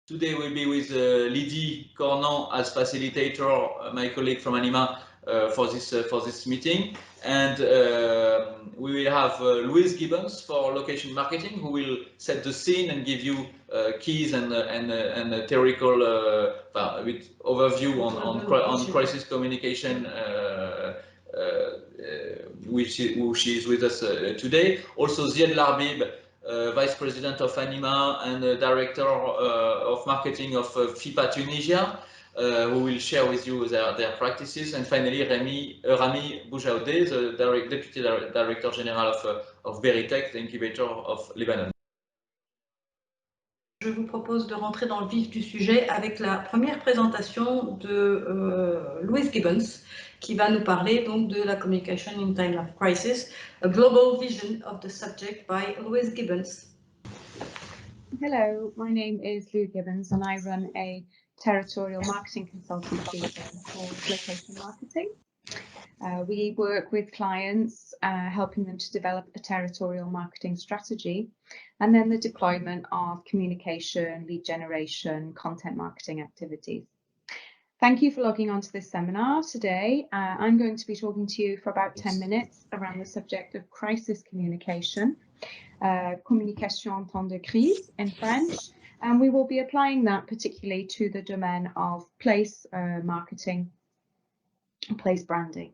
Today we'll be with Lydie Cornan as facilitator, my colleague from ANIMA, for this meeting, and we will have Louise Gibbons for location marketing, who will set the scene and give you keys and a theoretical overview on crisis communication, who she is with us today. Also Ziad Larbib, Vice President of ANIMA and Director of Marketing of FIPA Tunisia, who will share with you their practices. And finally, Rami Boujaoudeh, the Deputy Director General of Veritech, the incubator of Lebanon. Je vous propose de rentrer dans le vif du sujet avec la première présentation de Louise Gibbons, qui va nous parler donc de la communication in time of crisis, a global vision of the subject by Louise Gibbons. Hello, my name is Lou Gibbons and I run a territorial marketing consultancy called Location Marketing. We work with clients, helping them to develop a territorial marketing strategy and then the deployment of communication, lead generation, content marketing activities. Thank you for logging on to this seminar today. I'm going to be talking to you for about 10 minutes around the subject of crisis communication, communication en temps de crise in French, and we will be applying that particularly to the domain of place marketing, place branding.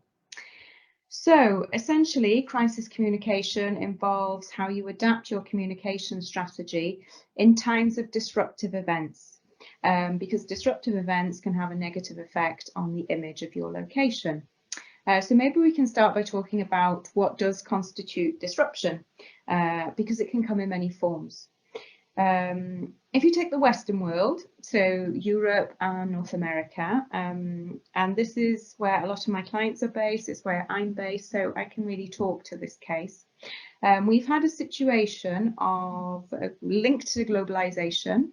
So essentially, crisis communication involves how you adapt your communication strategy in times of disruptive events, because disruptive events can have a negative effect on the image of your location. So maybe we can start by talking about what does constitute disruption, because it can come in many forms. If you take the Western world, so Europe and North America, and this is where a lot of my clients are based, it's where I'm based, so I can really talk to this case. We've had a situation of linked to globalization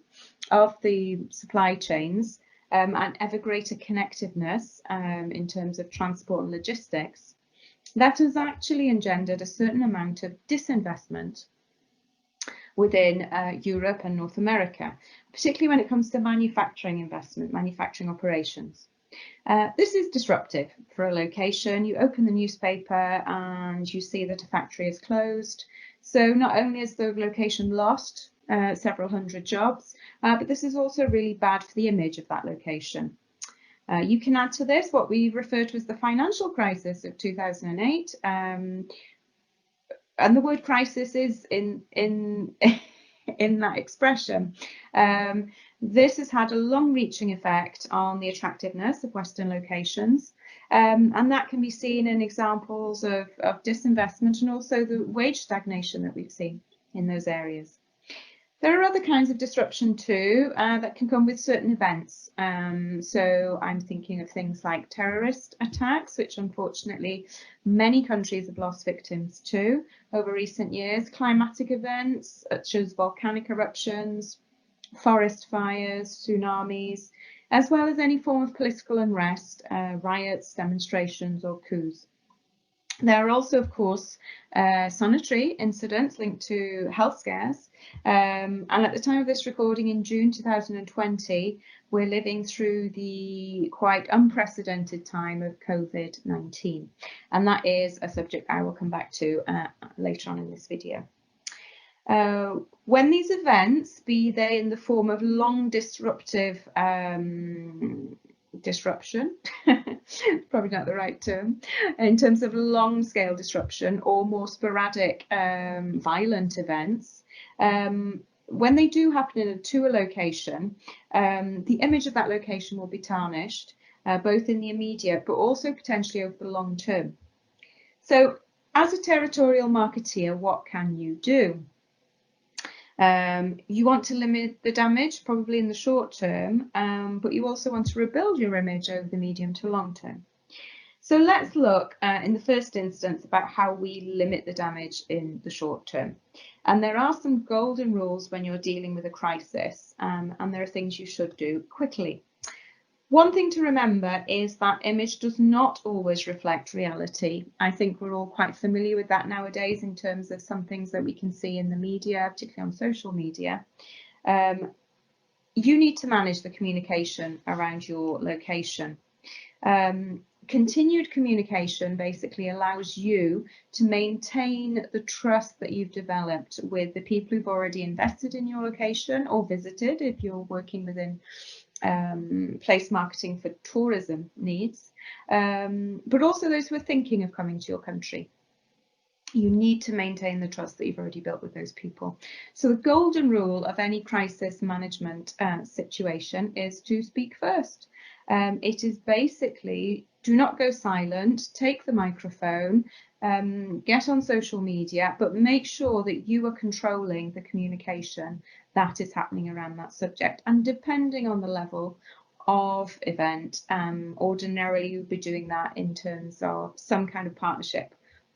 of the supply chains and ever greater connectiveness in terms of transport and logistics. That has actually engendered a certain amount of disinvestment within Europe and North America, particularly when it comes to manufacturing investment, manufacturing operations. This is disruptive for a location. You open the newspaper and you see that a factory is closed. So not only is the location lost several hundred jobs, but this is also really bad for the image of that location. You can add to this what we refer to as the financial crisis of 2008. And the word crisis is in that expression. This has had a long-reaching effect on the attractiveness of Western locations, and that can be seen in examples of disinvestment and also the wage stagnation that we've seen in those areas. There are other kinds of disruption too that can come with certain events. So I'm thinking of things like terrorist attacks, which unfortunately many countries have lost victims to over recent years, climatic events such as volcanic eruptions, forest fires, tsunamis, as well as any form of political unrest, riots, demonstrations or coups. There are also, of course, sanitary incidents linked to health scares. And at the time of this recording in June 2020, we're living through the quite unprecedented time of COVID-19. And that is a subject I will come back to later on in this video. When these events, be they in the form of long disruptive disruption, probably not the right term, in terms of long-scale disruption or more sporadic violent events, when they do happen to a location, the image of that location will be tarnished, both in the immediate but also potentially over the long term. So as a territorial marketeer, what can you do? You want to limit the damage probably in the short term, but you also want to rebuild your image over the medium to long term. So let's look in the first instance about how we limit the damage in the short term. And there are some golden rules when you're dealing with a crisis, and there are things you should do quickly. One thing to remember is that image does not always reflect reality. I think we're all quite familiar with that nowadays in terms of some things that we can see in the media, particularly on social media. you need to manage the communication around your location. Continued communication basically allows you to maintain the trust that you've developed with the people who've already invested in your location or visited if you're working within place marketing for tourism needs, but also those who are thinking of coming to your country. You need to maintain the trust that you've already built with those people. So the golden rule of any crisis management situation is to speak first. It is basically, do not go silent, take the microphone, get on social media, but make sure that you are controlling the communication that is happening around that subject. And depending on the level of event, ordinarily you'd be doing that in terms of some kind of partnership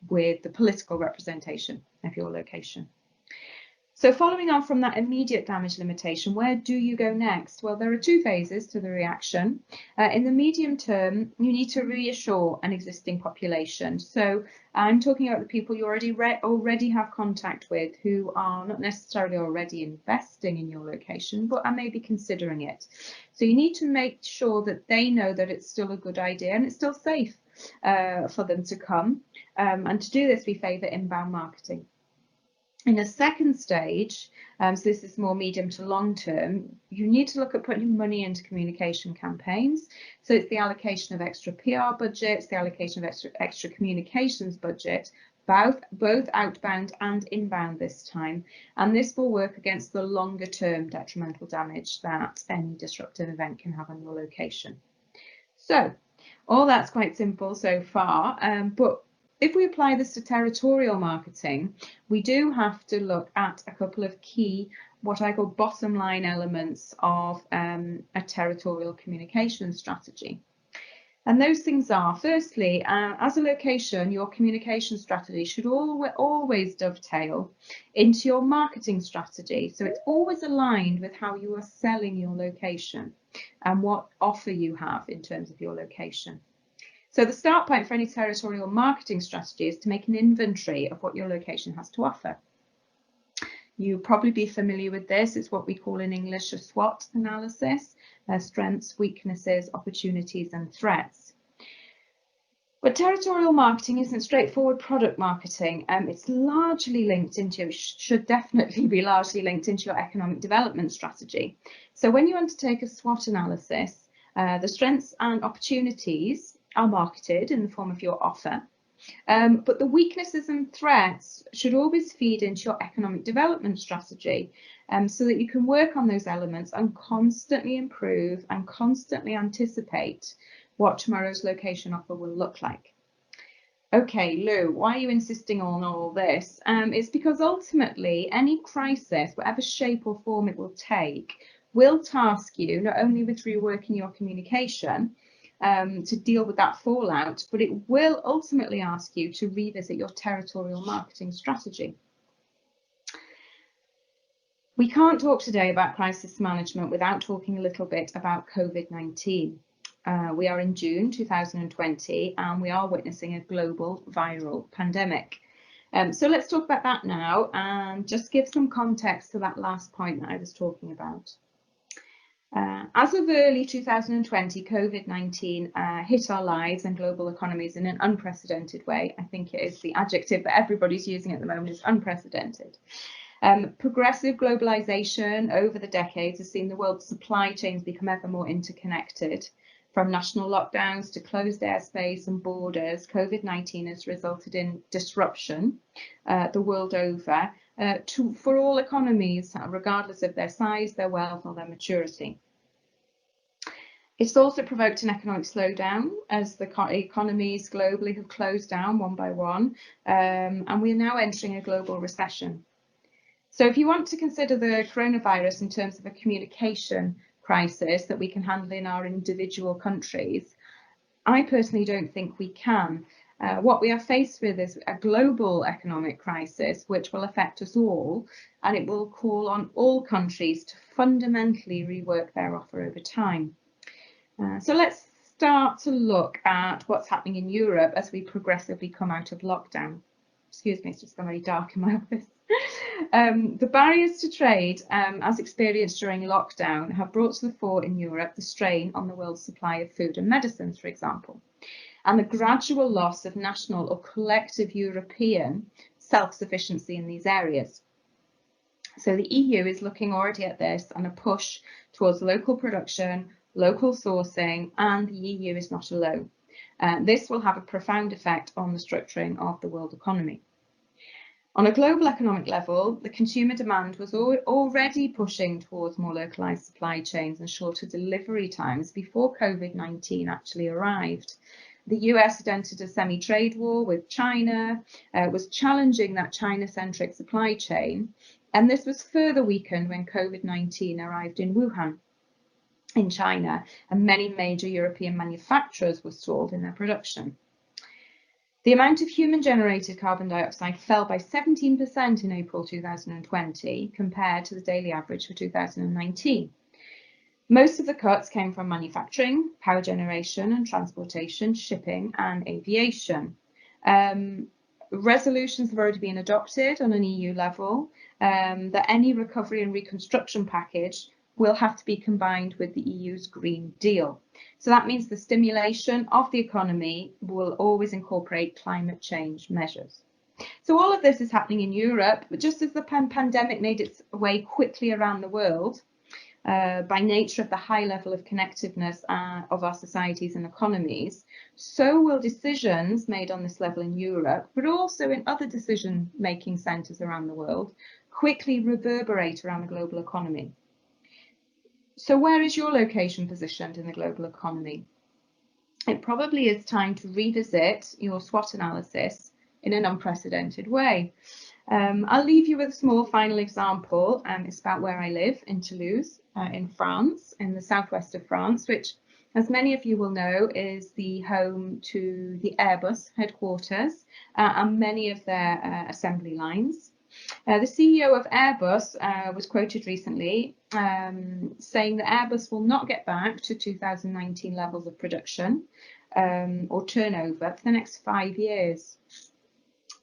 with the political representation of your location. So following on from that immediate damage limitation, where do you go next? Well, there are two phases to the reaction. In the medium term, you need to reassure an existing population. So I'm talking about the people you already have contact with who are not necessarily already investing in your location, but are maybe considering it. So you need to make sure that they know that it's still a good idea and it's still safe for them to come. And to do this, we favour inbound marketing. In a second stage, so this is more medium to long term, you need to look at putting money into communication campaigns. So it's the allocation of extra PR budgets, the allocation of extra communications budget, both outbound and inbound this time. And this will work against the longer term detrimental damage that any disruptive event can have on your location. So all that's quite simple so far, but if we apply this to territorial marketing, we do have to look at a couple of key, what I call bottom line elements of a territorial communication strategy. And those things are, firstly, as a location, your communication strategy should always dovetail into your marketing strategy. So it's always aligned with how you are selling your location and what offer you have in terms of your location. So the start point for any territorial marketing strategy is to make an inventory of what your location has to offer. You'll probably be familiar with this. It's what we call in English a SWOT analysis, strengths, weaknesses, opportunities and threats. But territorial marketing isn't straightforward product marketing. It's largely linked into, should definitely be largely linked into your economic development strategy. So when you undertake a SWOT analysis, the strengths and opportunities are marketed in the form of your offer, but the weaknesses and threats should always feed into your economic development strategy, so that you can work on those elements and constantly improve and constantly anticipate what tomorrow's location offer will look like. Okay, Lou, why are you insisting on all this? It's because ultimately any crisis, whatever shape or form it will take, will task you not only with reworking your communication to deal with that fallout, but it will ultimately ask you to revisit your territorial marketing strategy. We can't talk today about crisis management without talking a little bit about COVID-19. We are in June 2020 and we are witnessing a global viral pandemic. So let's talk about that now and just give some context to that last point that I was talking about. As of early 2020, COVID-19 hit our lives and global economies in an unprecedented way. I think it is the adjective that everybody's using at the moment, is unprecedented. Progressive globalization over the decades has seen the world's supply chains become ever more interconnected. From national lockdowns to closed airspace and borders, COVID-19 has resulted in disruption the world over for all economies, regardless of their size, their wealth or their maturity. It's also provoked an economic slowdown as the economies globally have closed down one by one, and we are now entering a global recession. So if you want to consider the coronavirus in terms of a communication crisis that we can handle in our individual countries, I personally don't think we can. What we are faced with is a global economic crisis which will affect us all, and it will call on all countries to fundamentally rework their offer over time. So let's start to look at what's happening in Europe as we progressively come out of lockdown. Excuse me, it's just gone very dark in my office. The barriers to trade, as experienced during lockdown, have brought to the fore in Europe the strain on the world's supply of food and medicines, for example, and the gradual loss of national or collective European self-sufficiency in these areas. So the EU is looking already at this and a push towards local production, local sourcing, and the EU is not alone. This will have a profound effect on the structuring of the world economy. On a global economic level, the consumer demand was already pushing towards more localized supply chains and shorter delivery times before COVID-19 actually arrived. The US had entered a semi-trade war with China, was challenging that China-centric supply chain, and this was further weakened when COVID-19 arrived in Wuhan, in China, and many major European manufacturers were stalled in their production. The amount of human-generated carbon dioxide fell by 17% in April 2020 compared to the daily average for 2019. Most of the cuts came from manufacturing, power generation and transportation, shipping and aviation. Resolutions have already been adopted on an EU level that any recovery and reconstruction package will have to be combined with the EU's Green Deal. So that means the stimulation of the economy will always incorporate climate change measures. So all of this is happening in Europe, but just as the pandemic made its way quickly around the world, by nature of the high level of connectiveness of our societies and economies, so will decisions made on this level in Europe, but also in other decision-making centres around the world, quickly reverberate around the global economy. So where is your location positioned in the global economy? It probably is time to revisit your SWOT analysis in an unprecedented way. I'll leave you with a small final example. It's about where I live in Toulouse, in France, in the southwest of France, which, as many of you will know, is the home to the Airbus headquarters and many of their assembly lines. The CEO of Airbus was quoted recently saying that Airbus will not get back to 2019 levels of production or turnover for the next 5 years.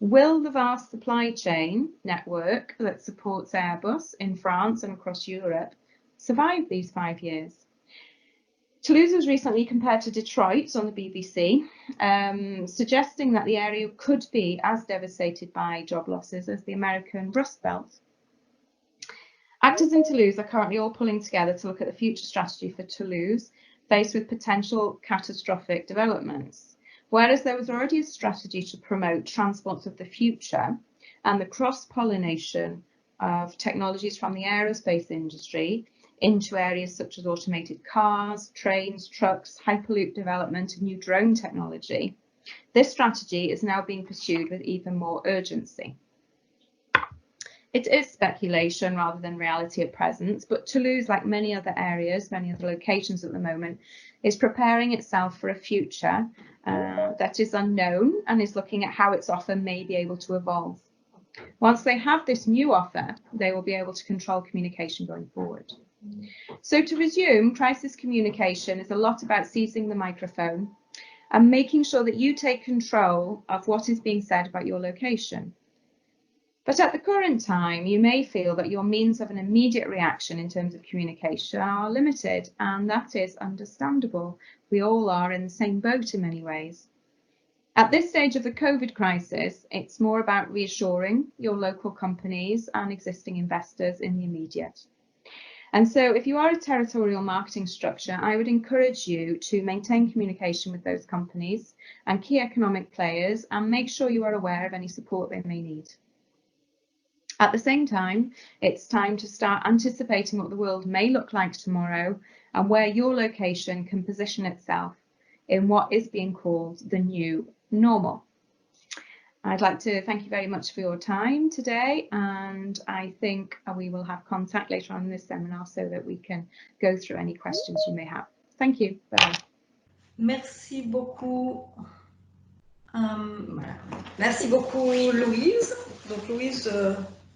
Will the vast supply chain network that supports Airbus in France and across Europe survive these 5 years? Toulouse was recently compared to Detroit on the BBC, suggesting that the area could be as devastated by job losses as the American Rust Belt. Actors in Toulouse are currently all pulling together to look at the future strategy for Toulouse, faced with potential catastrophic developments. Whereas there was already a strategy to promote transports of the future and the cross-pollination of technologies from the aerospace industry into areas such as automated cars, trains, trucks, hyperloop development and new drone technology, this strategy is now being pursued with even more urgency. It is speculation rather than reality at present, but Toulouse, like many other areas, many other locations at the moment, is preparing itself for a future that is unknown and is looking at how its offer may be able to evolve. Once they have this new offer, they will be able to control communication going forward. So to resume, crisis communication is a lot about seizing the microphone and making sure that you take control of what is being said about your location. But at the current time, you may feel that your means of an immediate reaction in terms of communication are limited, and that is understandable. We all are in the same boat in many ways. At this stage of the COVID crisis, it's more about reassuring your local companies and existing investors in the immediate. And so if you are a territorial marketing structure, I would encourage you to maintain communication with those companies and key economic players and make sure you are aware of any support they may need. At the same time, it's time to start anticipating what the world may look like tomorrow and where your location can position itself in what is being called the new normal. I'd like to thank you very much for your time today, and I think we will have contact later on in this seminar so that we can go through any questions you may have. Thank you. Bye. Merci beaucoup. Merci beaucoup Louise. Donc Louise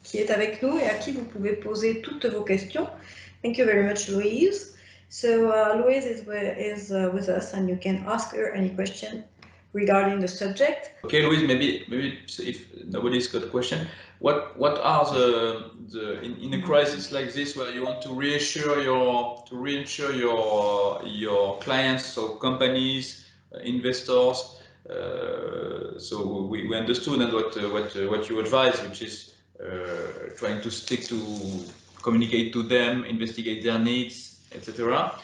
qui est avec nous et à qui vous pouvez poser toutes vos questions. Thank you very much, Louise. So Louise is with us and you can ask her any question regarding the subject. Okay, Louise, maybe if nobody's got a question, what are the in a crisis like this where you want to reassure your clients, so companies, investors, so we understood and what you advise, which is trying to stick to communicate to them, investigate their needs, etc.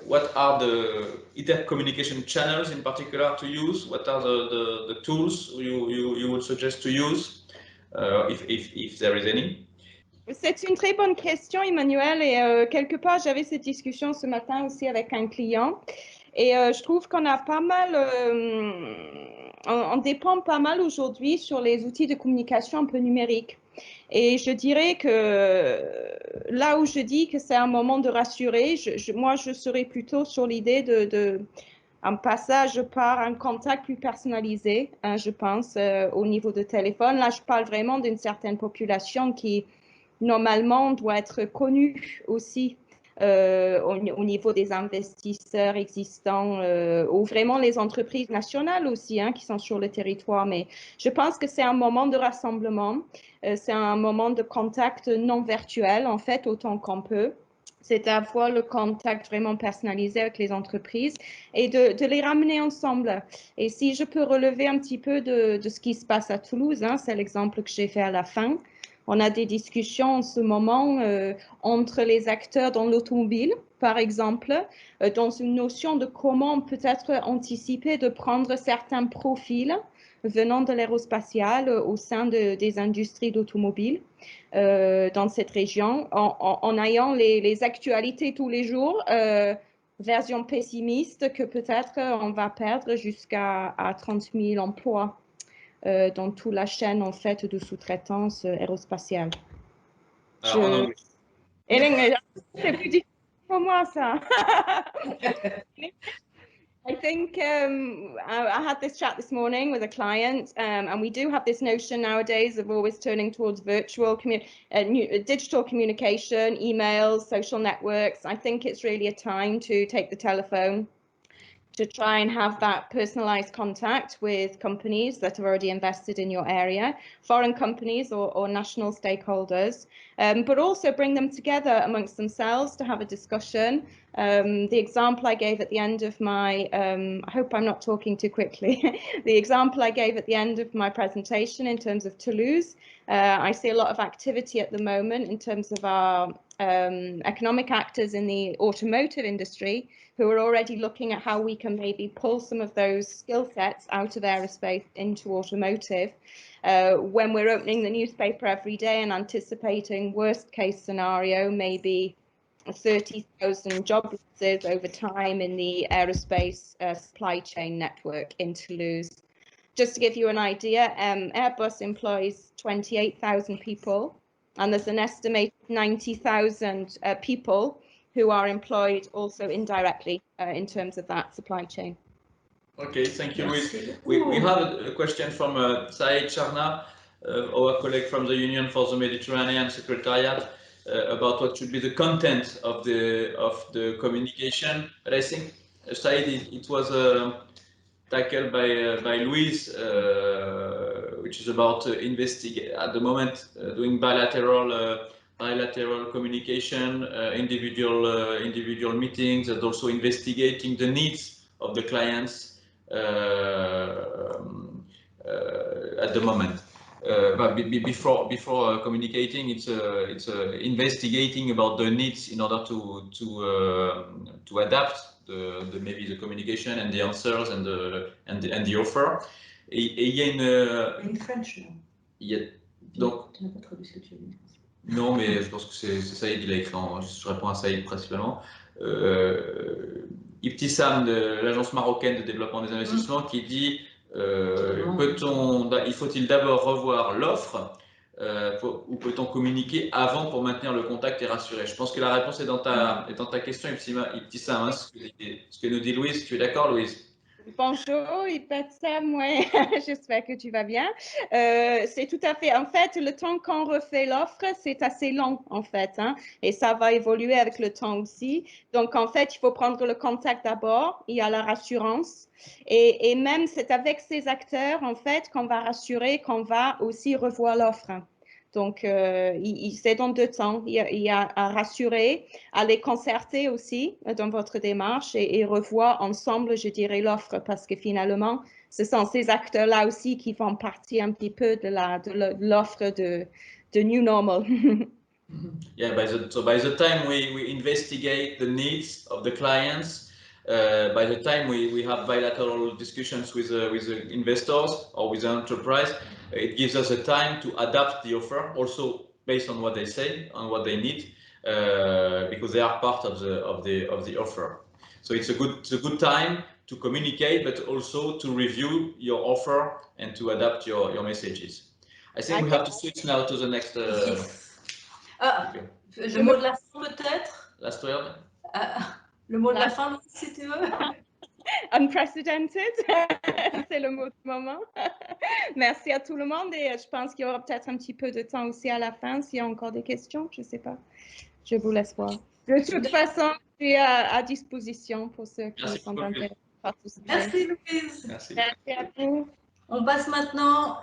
What are the intercommunication channels in particular to use? What are the tools you would suggest to use, if there is any? C'est une très bonne question, Emmanuel, et quelque part, j'avais cette discussion ce matin aussi avec un client, et je trouve qu'on a pas mal, on dépend pas mal aujourd'hui sur les outils de communication un peu numériques. Et je dirais que là où je dis que c'est un moment de rassurer, moi, je serais plutôt sur l'idée un passage par un contact plus personnalisé, hein, je pense, au niveau de téléphone. Là, je parle vraiment d'une certaine population qui, normalement, doit être connue aussi au niveau des investisseurs existants ou vraiment les entreprises nationales aussi, hein, qui sont sur le territoire. Mais je pense que c'est un moment de rassemblement, c'est un moment de contact non virtuel, en fait, autant qu'on peut. C'est à la fois le contact vraiment personnalisé avec les entreprises et de les ramener ensemble. Et si je peux relever un petit peu de ce qui se passe à Toulouse, hein, c'est l'exemple que j'ai fait à la fin. On a des discussions en ce moment entre les acteurs dans l'automobile, par exemple, dans une notion de comment peut-être anticiper de prendre certains profils venant de l'aérospatial au sein des industries d'automobile dans cette région, en ayant les actualités tous les jours, version pessimiste que peut-être on va perdre jusqu'à 30 000 emplois. Dans toute la chaîne en fait de sous-traitance aérospatiale. Alors, en anglais. C'est plus difficile pour moi ça. I think I had this chat this morning with a client, and we do have this notion nowadays of always turning towards virtual digital communication, emails, social networks. I think it's really a time to take the telephone, to try and have that personalized contact with companies that have already invested in your area, foreign companies or national stakeholders, but also bring them together amongst themselves to have a discussion. The example I gave at the end of my, I hope I'm not talking too quickly, the example I gave at the end of my presentation in terms of Toulouse, I see a lot of activity at the moment in terms of our economic actors in the automotive industry who are already looking at how we can maybe pull some of those skill sets out of aerospace into automotive. When we're opening the newspaper every day and anticipating worst case scenario, maybe 30,000 job losses over time in the aerospace supply chain network in Toulouse. Just to give you an idea, Airbus employs 28,000 people, and there's an estimated 90,000 people who are employed also indirectly in terms of that supply chain. Okay, thank you, Louise. We have a question from Saeed Charna, our colleague from the Union for the Mediterranean Secretariat, about what should be the content of the communication. But I think, Saeed, it was tackled by Louise, which is about investigate at the moment doing bilateral communication, individual meetings, and also investigating the needs of the clients at the moment. But before communicating, it's investigating about the needs in order to adapt maybe the communication and the answers and the offer. Et il y a une French, non? Donc, tu n'as pas traduit ce que tu as dit. Non, mais je pense que c'est Saïd, il a écrit, je réponds à Saïd principalement. Ibtissam de l'Agence marocaine de développement des investissements qui dit faut-il d'abord revoir l'offre ou peut-on communiquer avant pour maintenir le contact et rassurer? Je pense que la réponse est dans ta question, Ibtissam, hein, ce que nous dit Louise. Tu es d'accord, Louise? Bonjour, Ibetsem, ouais, j'espère que tu vas bien. C'est tout à fait, en fait, le temps qu'on refait l'offre, c'est assez long, en fait, hein, et ça va évoluer avec le temps aussi. Donc, en fait, il faut prendre le contact d'abord, il y a la rassurance, et même c'est avec ces acteurs, en fait, qu'on va rassurer, qu'on va aussi revoir l'offre. Donc, c'est dans 2 temps. Il y a à rassurer, à les concerter aussi dans votre démarche et revoir ensemble, je dirais, l'offre parce que finalement, ce sont ces acteurs-là aussi qui font partie un petit peu de l'offre de New Normal. Yeah, by the time we investigate the needs of the clients, by the time we have bilateral discussions with the investors or with the enterprise, it gives us a time to adapt the offer, also based on what they say, on what they need, because they are part of the offer. So it's a good time to communicate, but also to review your offer and to adapt your messages. I think we have to switch now to the next. Le mot de la fin peut-être. Last word. Le mot de la fin, si tu veux. Unprecedented, c'est le mot du moment. Merci à tout le monde et je pense qu'il y aura peut-être un petit peu de temps aussi à la fin s'il y a encore des questions, je ne sais pas. Je vous laisse voir. De toute façon, je suis à disposition pour ceux qui sont intéressés par tout ce Merci Louise. Merci. Merci à vous. On passe maintenant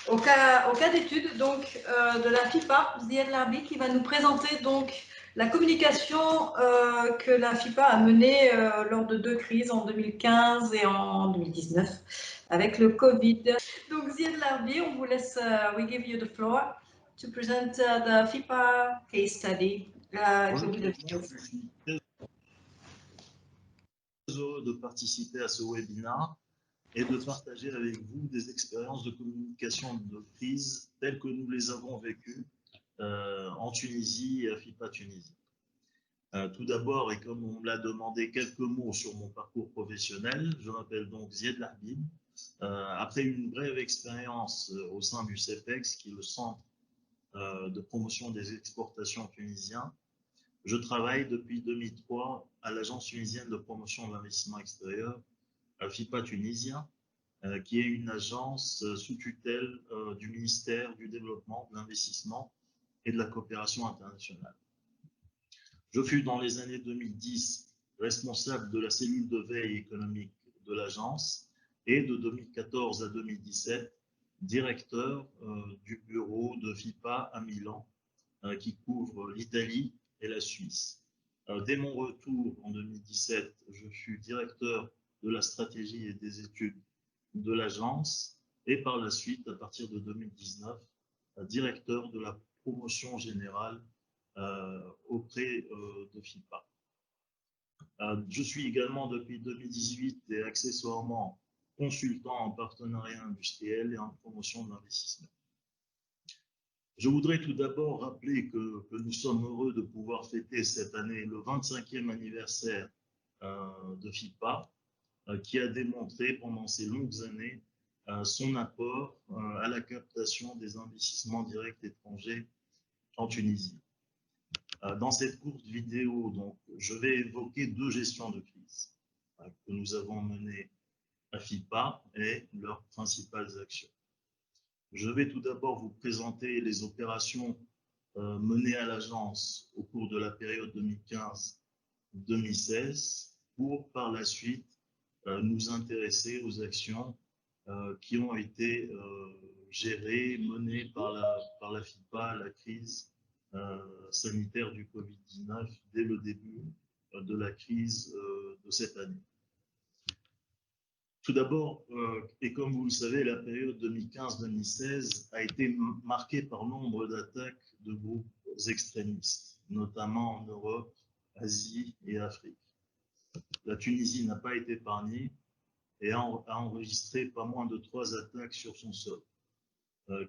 au cas d'étude donc de la FIPA, Ziad Larbi, qui va nous présenter donc la communication que la FIPA a menée lors de 2 crises en 2015 et en 2019 avec le Covid. Donc Ziad Larbi, on vous laisse, we give you the floor to present the FIPA case study. Bonjour, je suis très heureux de participer à ce webinaire et de partager avec vous des expériences de communication de crise telles que nous les avons vécues en Tunisie et à FIPA Tunisie. Tout d'abord, et comme on me l'a demandé, quelques mots sur mon parcours professionnel. Je m'appelle donc Ziad Larbi. Après une brève expérience au sein du CEPEX, qui est le Centre de promotion des exportations tunisiens, je travaille depuis 2003 à l'Agence tunisienne de promotion de l'investissement extérieur, à FIPA Tunisien, qui est une agence sous tutelle du ministère du Développement, de l'Investissement et de la Coopération internationale. Je fus dans les années 2010 responsable de la cellule de veille économique de l'agence et de 2014 à 2017 directeur du bureau de FIPA à Milan, qui couvre l'Italie et la Suisse. Dès mon retour en 2017, je fus directeur de la stratégie et des études de l'agence et par la suite, à partir de 2019, directeur de la promotion générale auprès de FIPA. Je suis également depuis 2018 et accessoirement consultant en partenariat industriel et en promotion de l'investissement. Je voudrais tout d'abord rappeler que nous sommes heureux de pouvoir fêter cette année le 25e anniversaire de FIPA, qui a démontré pendant ces longues années son apport à la captation des investissements directs étrangers en Tunisie. Dans cette courte vidéo, donc, je vais évoquer 2 gestions de crise que nous avons menées à FIPA et leurs principales actions. Je vais tout d'abord vous présenter les opérations menées à l'agence au cours de la période 2015-2016 pour par la suite nous intéresser aux actions qui ont été gérées, menées par la FIPA à la crise sanitaire du Covid-19 dès le début de la crise de cette année. Tout d'abord, et comme vous le savez, la période 2015-2016 a été marquée par nombre d'attaques de groupes extrémistes, notamment en Europe, Asie et Afrique. La Tunisie n'a pas été épargnée et a enregistré pas moins de 3 attaques sur son sol,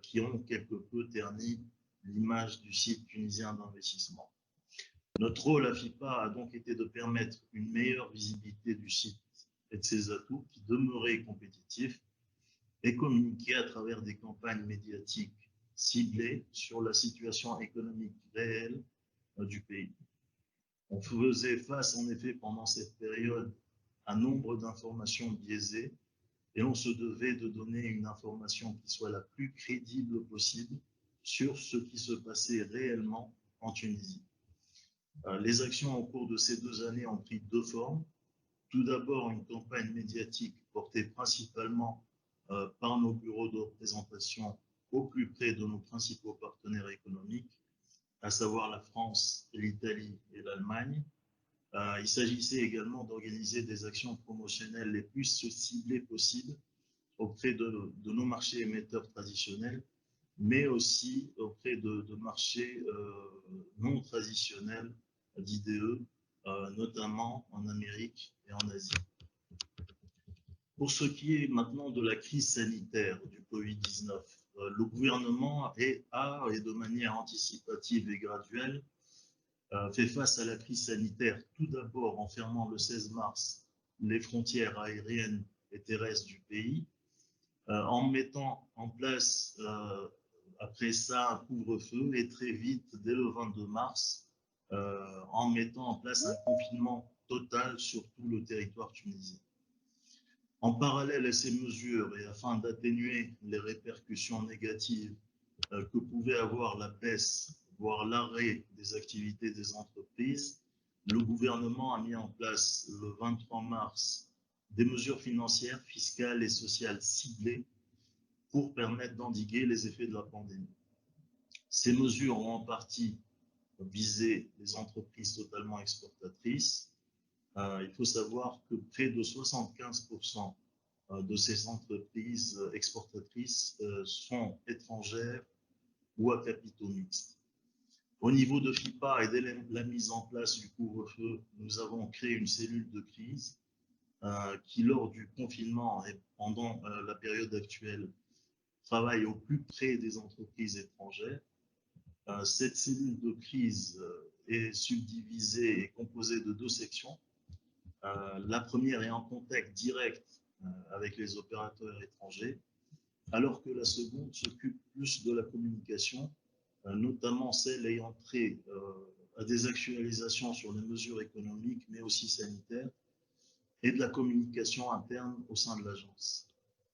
qui ont quelque peu terni l'image du site tunisien d'investissement. Notre rôle à FIPA a donc été de permettre une meilleure visibilité du site et de ses atouts qui demeuraient compétitifs et communiquer à travers des campagnes médiatiques ciblées sur la situation économique réelle du pays. On faisait face en effet pendant cette période un nombre d'informations biaisées et on se devait de donner une information qui soit la plus crédible possible sur ce qui se passait réellement en Tunisie. Les actions au cours de ces 2 années ont pris 2 formes. Tout d'abord, une campagne médiatique portée principalement par nos bureaux de représentation au plus près de nos principaux partenaires économiques, à savoir la France, l'Italie et l'Allemagne. Il s'agissait également d'organiser des actions promotionnelles les plus ciblées possibles auprès de nos marchés émetteurs traditionnels, mais aussi auprès de marchés non traditionnels d'IDE, notamment en Amérique et en Asie. Pour ce qui est maintenant de la crise sanitaire du Covid-19, le gouvernement a, et de manière anticipative et graduelle, fait face à la crise sanitaire, tout d'abord en fermant le 16 mars les frontières aériennes et terrestres du pays, en mettant en place, après ça, un couvre-feu et très vite, dès le 22 mars, en mettant en place un confinement total sur tout le territoire tunisien. En parallèle à ces mesures et afin d'atténuer les répercussions négatives que pouvait avoir la baisse, voire l'arrêt des activités des entreprises, le gouvernement a mis en place le 23 mars des mesures financières, fiscales et sociales ciblées pour permettre d'endiguer les effets de la pandémie. Ces mesures ont en partie visé les entreprises totalement exportatrices. Il faut savoir que près de 75% de ces entreprises exportatrices sont étrangères ou à capitaux mixtes. Au niveau de FIPA et dès la mise en place du couvre-feu, nous avons créé une cellule de crise qui, lors du confinement et pendant la période actuelle, travaille au plus près des entreprises étrangères. Cette cellule de crise est subdivisée et composée de 2 sections. La première est en contact direct avec les opérateurs étrangers, alors que la seconde s'occupe plus de la communication, notamment celle ayant trait à des actualisations sur les mesures économiques, mais aussi sanitaires, et de la communication interne au sein de l'agence,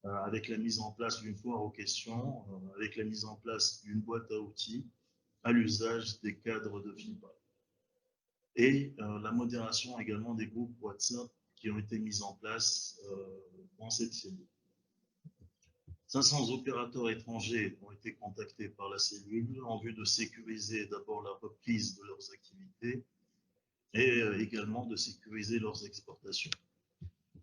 avec la mise en place d'une foire aux questions, avec la mise en place d'une boîte à outils à l'usage des cadres de FIPA. Et la modération également des groupes WhatsApp qui ont été mis en place dans cette cellule. 500 opérateurs étrangers ont été contactés par la cellule en vue de sécuriser d'abord la reprise de leurs activités et également de sécuriser leurs exportations.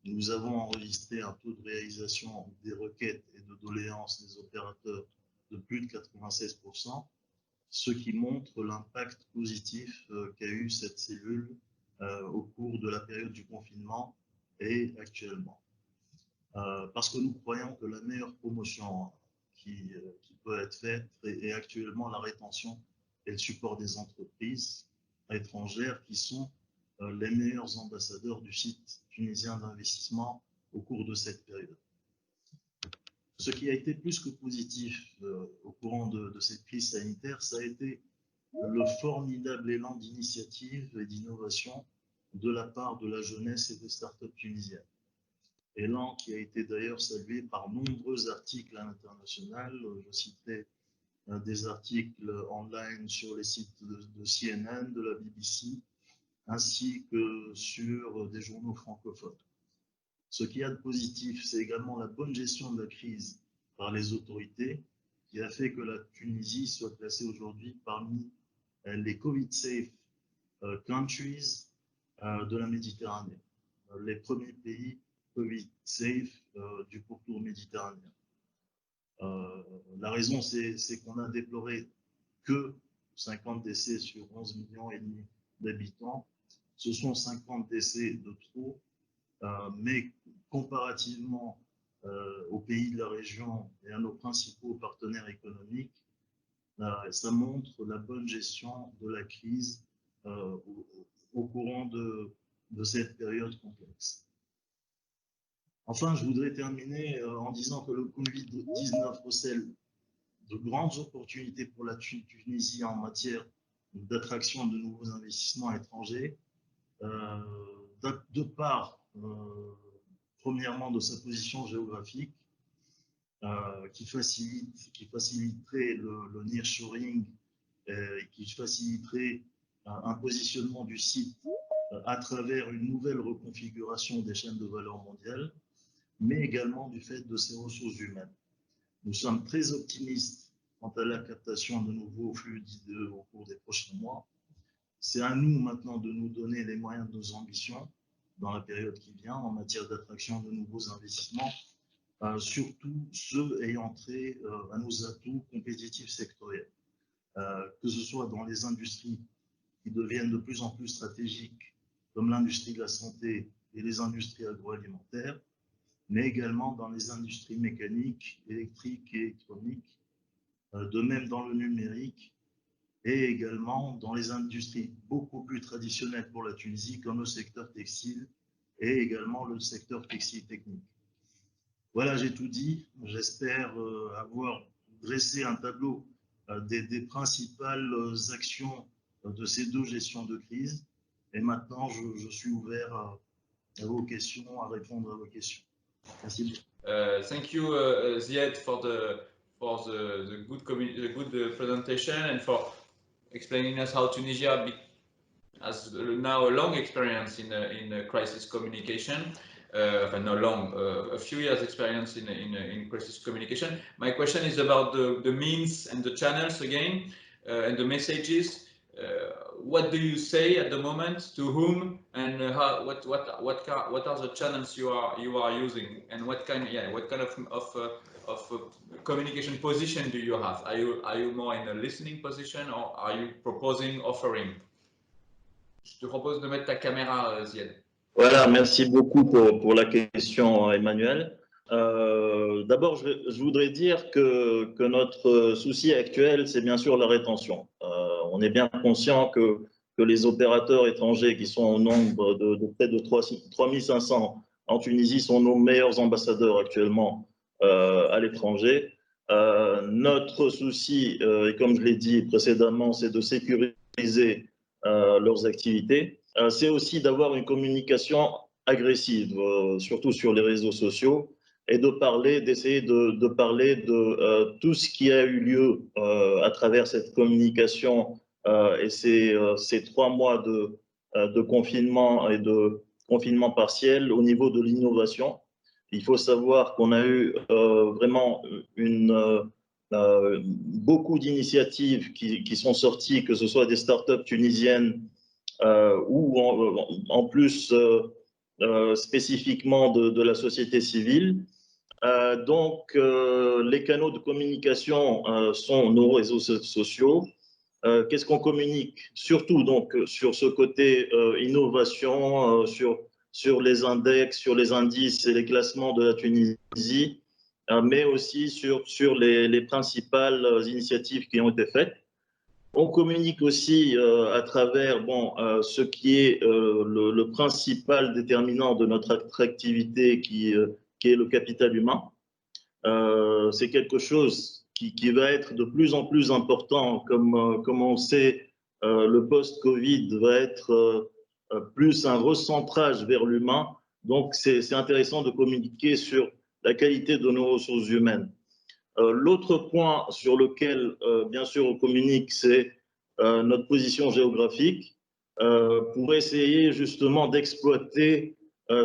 Nous avons enregistré un taux de réalisation des requêtes et de doléances des opérateurs de plus de 96%, ce qui montre l'impact positif qu'a eu cette cellule au cours de la période du confinement et actuellement. Parce que nous croyons que la meilleure promotion qui peut être faite est actuellement la rétention et le support des entreprises étrangères qui sont les meilleurs ambassadeurs du site tunisien d'investissement au cours de cette période. Ce qui a été plus que positif au courant de cette crise sanitaire, ça a été le formidable élan d'initiative et d'innovation de la part de la jeunesse et des startups tunisiennes. Élan qui a été d'ailleurs salué par nombreux articles à l'international. Je citerai des articles online sur les sites de CNN, de la BBC, ainsi que sur des journaux francophones. Ce qu'il y a de positif, c'est également la bonne gestion de la crise par les autorités, qui a fait que la Tunisie soit classée aujourd'hui parmi les Covid-safe countries de la Méditerranée, les premiers pays Covid-safe du pourtour méditerranéen. La raison, c'est qu'on a déploré que 50 décès sur 11,5 millions d'habitants. Ce sont 50 décès de trop, mais comparativement aux pays de la région et à nos principaux partenaires économiques, ça montre la bonne gestion de la crise au courant de cette période complexe. Enfin, je voudrais terminer en disant que le Covid-19 recèle de grandes opportunités pour la Tunisie en matière d'attraction de nouveaux investissements étrangers, de par premièrement de sa position géographique, qui faciliterait le nearshoring, qui faciliterait un positionnement du site à travers une nouvelle reconfiguration des chaînes de valeur mondiales, mais également du fait de ses ressources humaines. Nous sommes très optimistes quant à la captation de nouveaux flux d'idées au cours des prochains mois. C'est à nous maintenant de nous donner les moyens de nos ambitions dans la période qui vient en matière d'attraction de nouveaux investissements, surtout ceux ayant trait à nos atouts compétitifs sectoriels, que ce soit dans les industries qui deviennent de plus en plus stratégiques, comme l'industrie de la santé et les industries agroalimentaires, mais également dans les industries mécaniques, électriques et électroniques, de même dans le numérique, et également dans les industries beaucoup plus traditionnelles pour la Tunisie, comme le secteur textile et également le secteur textile technique. Voilà, j'ai tout dit. J'espère avoir dressé un tableau des principales actions de ces deux gestions de crise. Et maintenant, je suis ouvert à vos questions, à répondre à vos questions. Merci. Thank you, Ziad, for the good presentation and for explaining us how Tunisia has now a long experience in crisis communication. No long, a few years experience in crisis communication. My question is about the means and the channels again, and the messages. What do you say at the moment to whom, and what are the channels you are using, and what kind of communication position do you have? Are you more in a listening position, or are you proposing, offering? Je te propose de mettre ta caméra, Ziad. Voilà, merci beaucoup pour la question, Emmanuel. D'abord, je voudrais dire que notre souci actuel, c'est bien sûr la rétention. On est bien conscient que les opérateurs étrangers qui sont au nombre de près de 3500 en Tunisie sont nos meilleurs ambassadeurs actuellement à l'étranger. Notre souci, et comme je l'ai dit précédemment, c'est de sécuriser leurs activités. C'est aussi d'avoir une communication agressive, surtout sur les réseaux sociaux, et d'essayer de parler de tout ce qui a eu lieu à travers cette communication et ces 3 mois de confinement et de confinement partiel au niveau de l'innovation. Il faut savoir qu'on a eu vraiment beaucoup d'initiatives qui sont sorties, que ce soit des startups tunisiennes ou en plus spécifiquement de la société civile. Donc, les canaux de communication sont nos réseaux sociaux. Qu'est-ce qu'on communique? Surtout donc sur ce côté innovation, sur les index, sur les indices et les classements de la Tunisie, mais aussi sur les principales initiatives qui ont été faites. On communique aussi à travers ce qui est le principal déterminant de notre attractivité, qui est le capital humain. C'est quelque chose qui va être de plus en plus important, comme on sait, le post-Covid va être plus un recentrage vers l'humain. Donc, c'est intéressant de communiquer sur la qualité de nos ressources humaines. L'autre point sur lequel, bien sûr, on communique, c'est notre position géographique pour essayer justement d'exploiter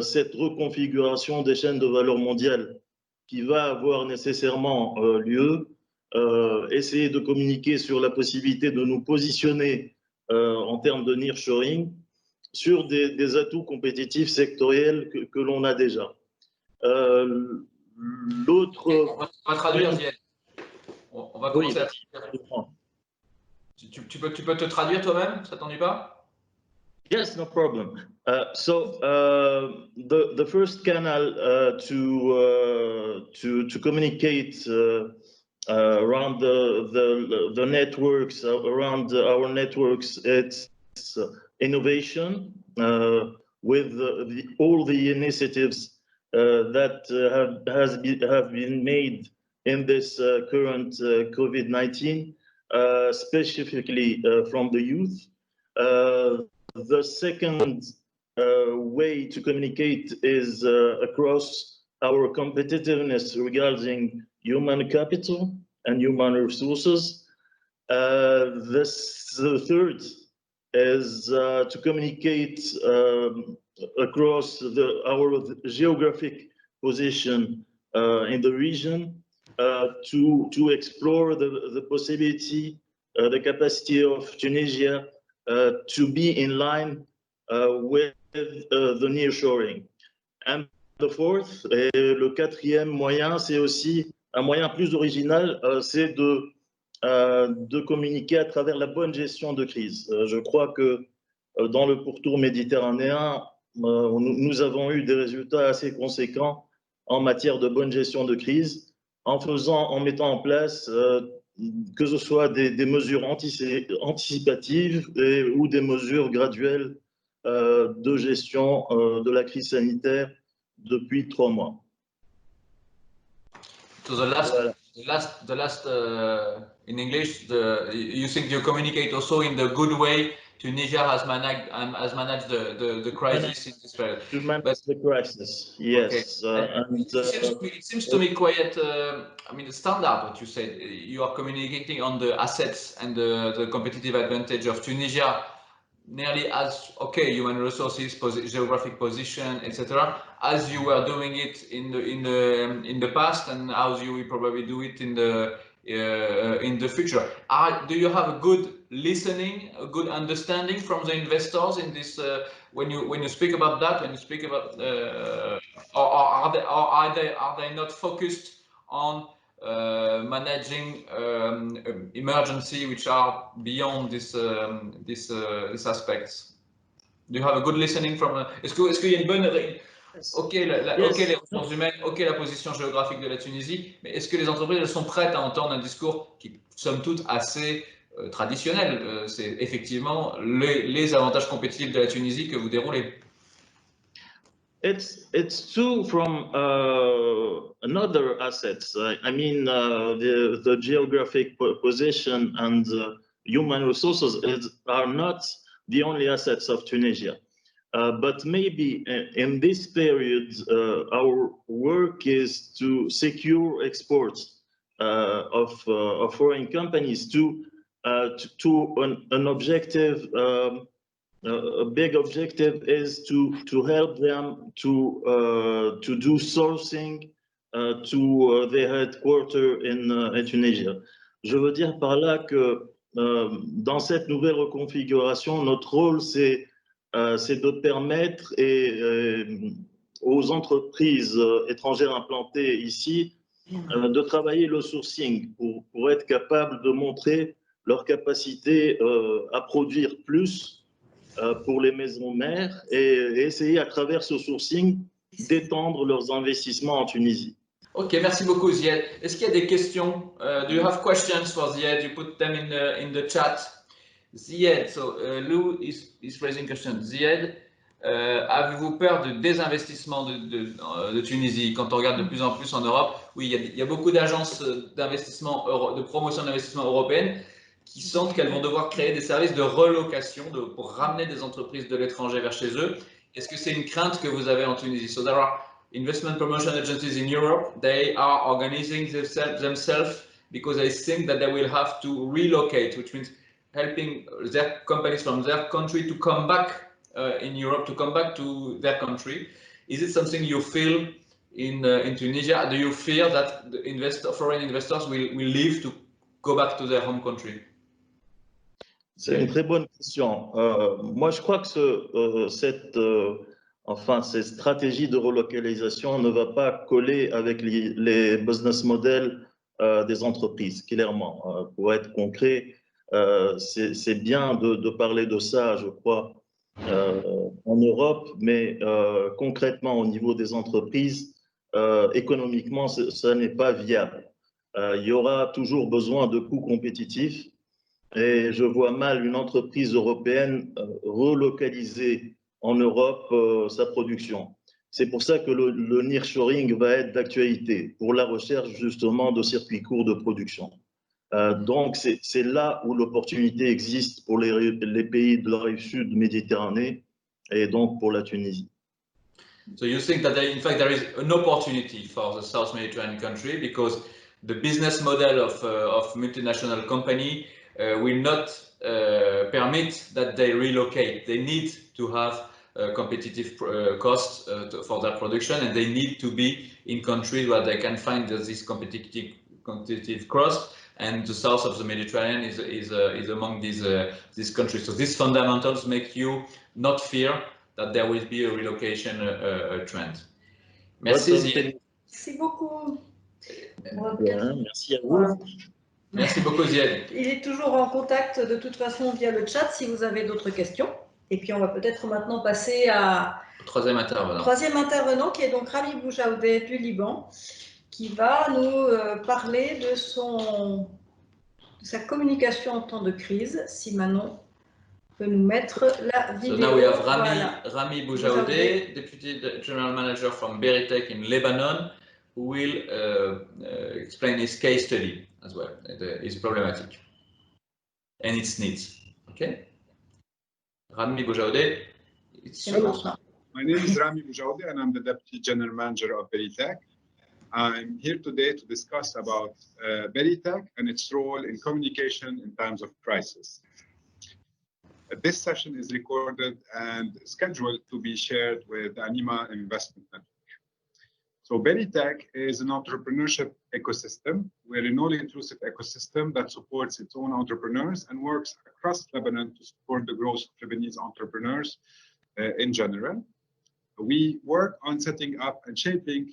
cette reconfiguration des chaînes de valeur mondiales qui va avoir nécessairement lieu, essayer de communiquer sur la possibilité de nous positionner en termes de nearshoring sur des atouts compétitifs sectoriels que l'on a déjà. L'autre... On va traduire, Ziad. On va commencer à traduire. Tu peux te traduire toi-même, ça t'ennuie pas? Yes, no problem. The first canal to communicate around the networks, around our networks, it's innovation with all the initiatives that have been made in this current COVID-19, specifically from the youth. The second way to communicate is across our competitiveness regarding human capital and human resources. The third is to communicate across our geographic position in the region, to explore the possibility, the capacity of Tunisia to be in line with the nearshoring. And the fourth, et le quatrième moyen, c'est aussi un moyen plus original, c'est de communiquer à travers la bonne gestion de crise. Je crois que dans le pourtour méditerranéen, nous avons eu des résultats assez conséquents en matière de bonne gestion de crise, en mettant en place que ce soit des mesures anticipatives ou des mesures graduelles de gestion de la crise sanitaire depuis 3 mois. So the last in English, you think you communicate also in the good way. Tunisia has managed the crisis in this period. To manage the crisis, yes. Okay. It seems to me quite, I mean, the standard, what you said. You are communicating on the assets and the competitive advantage of Tunisia, nearly as, okay, human resources, geographic position, etc., as you were doing it in the past, and as you will probably do it in the future. Do you have a good listening, a good understanding from the investors in this? When you speak about that, when you speak about, or are they not focused on managing emergency which are beyond this aspects? Do you have a good listening from? Est-ce qu'il y a une bonne? Ok, ok, les ressources humaines, ok, la position géographique de la Tunisie, mais est-ce que les entreprises elles sont prêtes à entendre un discours qui, somme toute, assez traditionnel? C'est effectivement les avantages compétitifs de la Tunisie que vous déroulez. It's true from another assets. I mean, the geographic position and human resources are not the only assets of Tunisia. But maybe in this period, our work is to secure exports of foreign companies to an objective. A big objective is to help them to do sourcing to their headquarters in Tunisia. Je veux dire par là que dans cette nouvelle reconfiguration, notre rôle c'est de permettre aux entreprises étrangères implantées ici de travailler le sourcing pour être capable de montrer leur capacité à produire plus pour les maisons mères et essayer à travers ce sourcing d'étendre leurs investissements en Tunisie. Ok, merci beaucoup Zied. Est-ce qu'il y a des questions? Do you have questions for Zied? You put them in the chat. Zied, so Lou is raising question. Zied, avez-vous peur de désinvestissement de Tunisie quand on regarde de plus en plus en Europe? Oui, il y a beaucoup d'agences d'investissement, de promotion d'investissement européennes qui sentent qu'elles vont devoir créer des services de relocation pour ramener des entreprises de l'étranger vers chez eux. Est-ce que c'est une crainte que vous avez en Tunisie? So there are investment promotion agencies in Europe. They are organizing themselves because they think that they will have to relocate, which means helping their companies from their country to come back in Europe, to come back to their country. Is it something you feel in Tunisia? Do you fear that the foreign investors will leave to go back to their home country? C'est une très bonne question. Moi, je crois que cette stratégie de relocalisation ne va pas coller avec les business models des entreprises, clairement. Pour être concret, c'est bien de parler de ça, je crois, en Europe, mais concrètement, au niveau des entreprises, économiquement, ça n'est pas viable. Il y aura toujours besoin de coûts compétitifs. Et je vois mal une entreprise européenne relocaliser en Europe sa production. C'est pour ça que le nearshoring va être d'actualité pour la recherche justement de circuits courts de production. Donc c'est là où l'opportunité existe pour les pays de la rive sud Méditerranée Et donc pour la Tunisie. So you think that in fact there is an opportunity for the South Mediterranean country because the business model of multinational company will not permit that they relocate. They need to have competitive costs for their production, and they need to be in countries where they can find this competitive cost. And the south of the Mediterranean is among these countries. So these fundamentals make you not fear that there will be a relocation trend. Merci Zied. Merci beaucoup. Merci à vous. Voilà. Merci beaucoup Zied. Il est toujours en contact de toute façon via le chat si vous avez d'autres questions. Et puis on va peut-être maintenant passer à troisième intervenant. Troisième intervenant qui est donc Rami Boujaoudé du Liban, qui va nous parler de sa communication en temps de crise. Si Manon peut nous mettre la vidéo. So now we have voilà. Rami Boujaoudé, Deputy General Manager from Beritech in Lebanon, who will explain his case study as well, his problematic and its needs. Okay? Rami Boujaoudé, it's yours. My name is Rami Boujaoudé and I'm the Deputy General Manager of Beritech. I'm here today to discuss about Beritech and its role in communication in times of crisis. This session is recorded and scheduled to be shared with the ANIMA Investment Network. So Beritech is an entrepreneurship ecosystem. We're an all-inclusive ecosystem that supports its own entrepreneurs and works across Lebanon to support the growth of Lebanese entrepreneurs in general. We work on setting up and shaping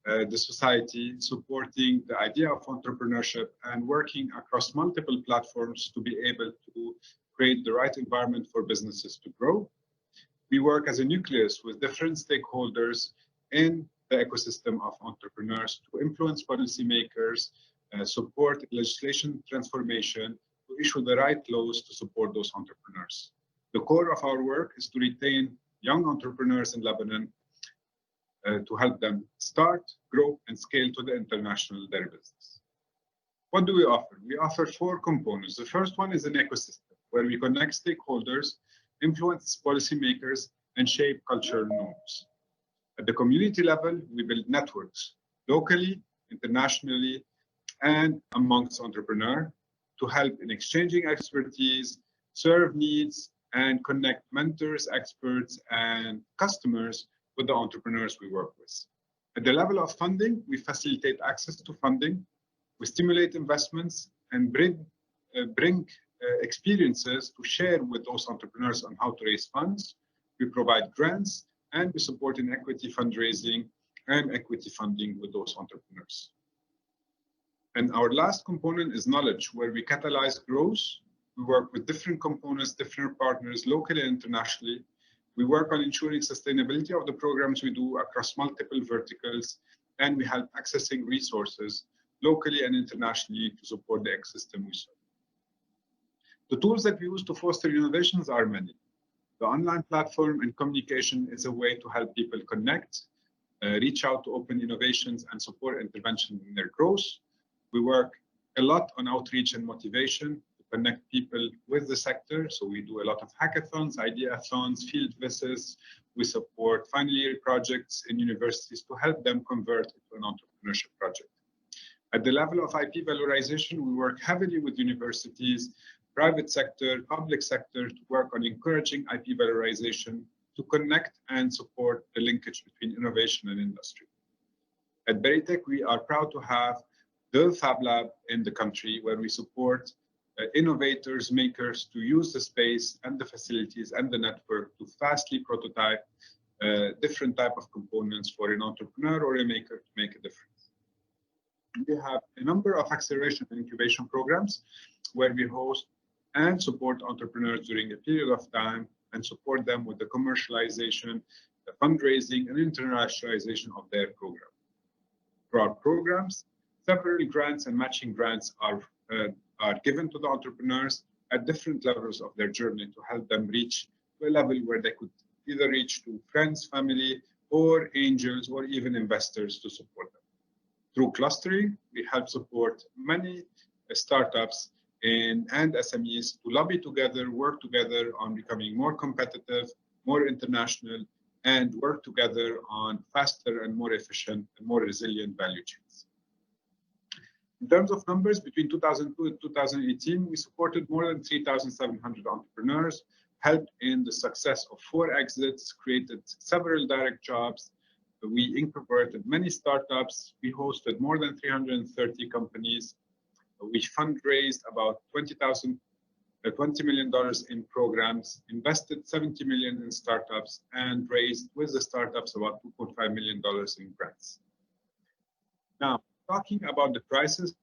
the society, supporting the idea of entrepreneurship and working across multiple platforms to be able to create the right environment for businesses to grow. We work as a nucleus with different stakeholders in the ecosystem of entrepreneurs to influence policymakers, support legislation transformation, to issue the right laws to support those entrepreneurs. The core of our work is to retain young entrepreneurs in Lebanon to help them start, grow, and scale to the international their business. What do we offer? We offer 4 components. The first one is an ecosystem where we connect stakeholders, influence policymakers, and shape cultural norms. At the community level, we build networks locally, internationally, and amongst entrepreneurs to help in exchanging expertise, serve needs, and connect mentors, experts, and customers with the entrepreneurs we work with. At the level of funding, we facilitate access to funding, we stimulate investments, and bring experiences to share with those entrepreneurs on how to raise funds. We provide grants, and we support in equity fundraising and equity funding with those entrepreneurs. And our last component is knowledge, where we catalyze growth. We work with different components, different partners, locally and internationally. We work on ensuring sustainability of the programs we do across multiple verticals, and we help accessing resources locally and internationally to support the ecosystem we serve. The tools that we use to foster innovations are many. The online platform and communication is a way to help people connect, reach out to open innovations, and support intervention in their growth. We work a lot on outreach and motivation to connect people with the sector. So we do a lot of hackathons, ideathons, field visits. We support final year projects in universities to help them convert into an entrepreneurship project. At the level of IP valorization, we work heavily with universities, private sector, public sector to work on encouraging IP valorization to connect and support the linkage between innovation and industry. At Beritech, we are proud to have the Fab Lab in the country where we support innovators, makers to use the space and the facilities and the network to fastly prototype different type of components for an entrepreneur or a maker to make a difference. We have a number of acceleration and incubation programs where we host and support entrepreneurs during a period of time and support them with the commercialization, the fundraising, and internationalization of their program. For our programs, several grants and matching grants are given to the entrepreneurs at different levels of their journey to help them reach to a level where they could either reach to friends, family, or angels, or even investors to support them. Through clustering, we help support many startups and SMEs to lobby together, work together on becoming more competitive more international, and work together on faster and more efficient and more resilient value chains. In terms of numbers, between 2002 and 2018, we supported more than 3,700 entrepreneurs, helped in the success of 4 exits, created several direct jobs. We incubated many startups. We hosted more than 330 companies. We fundraised about $20 million in programs, invested $70 million in startups, and raised with the startups about $2.5 million in grants. Now, talking about the crisis,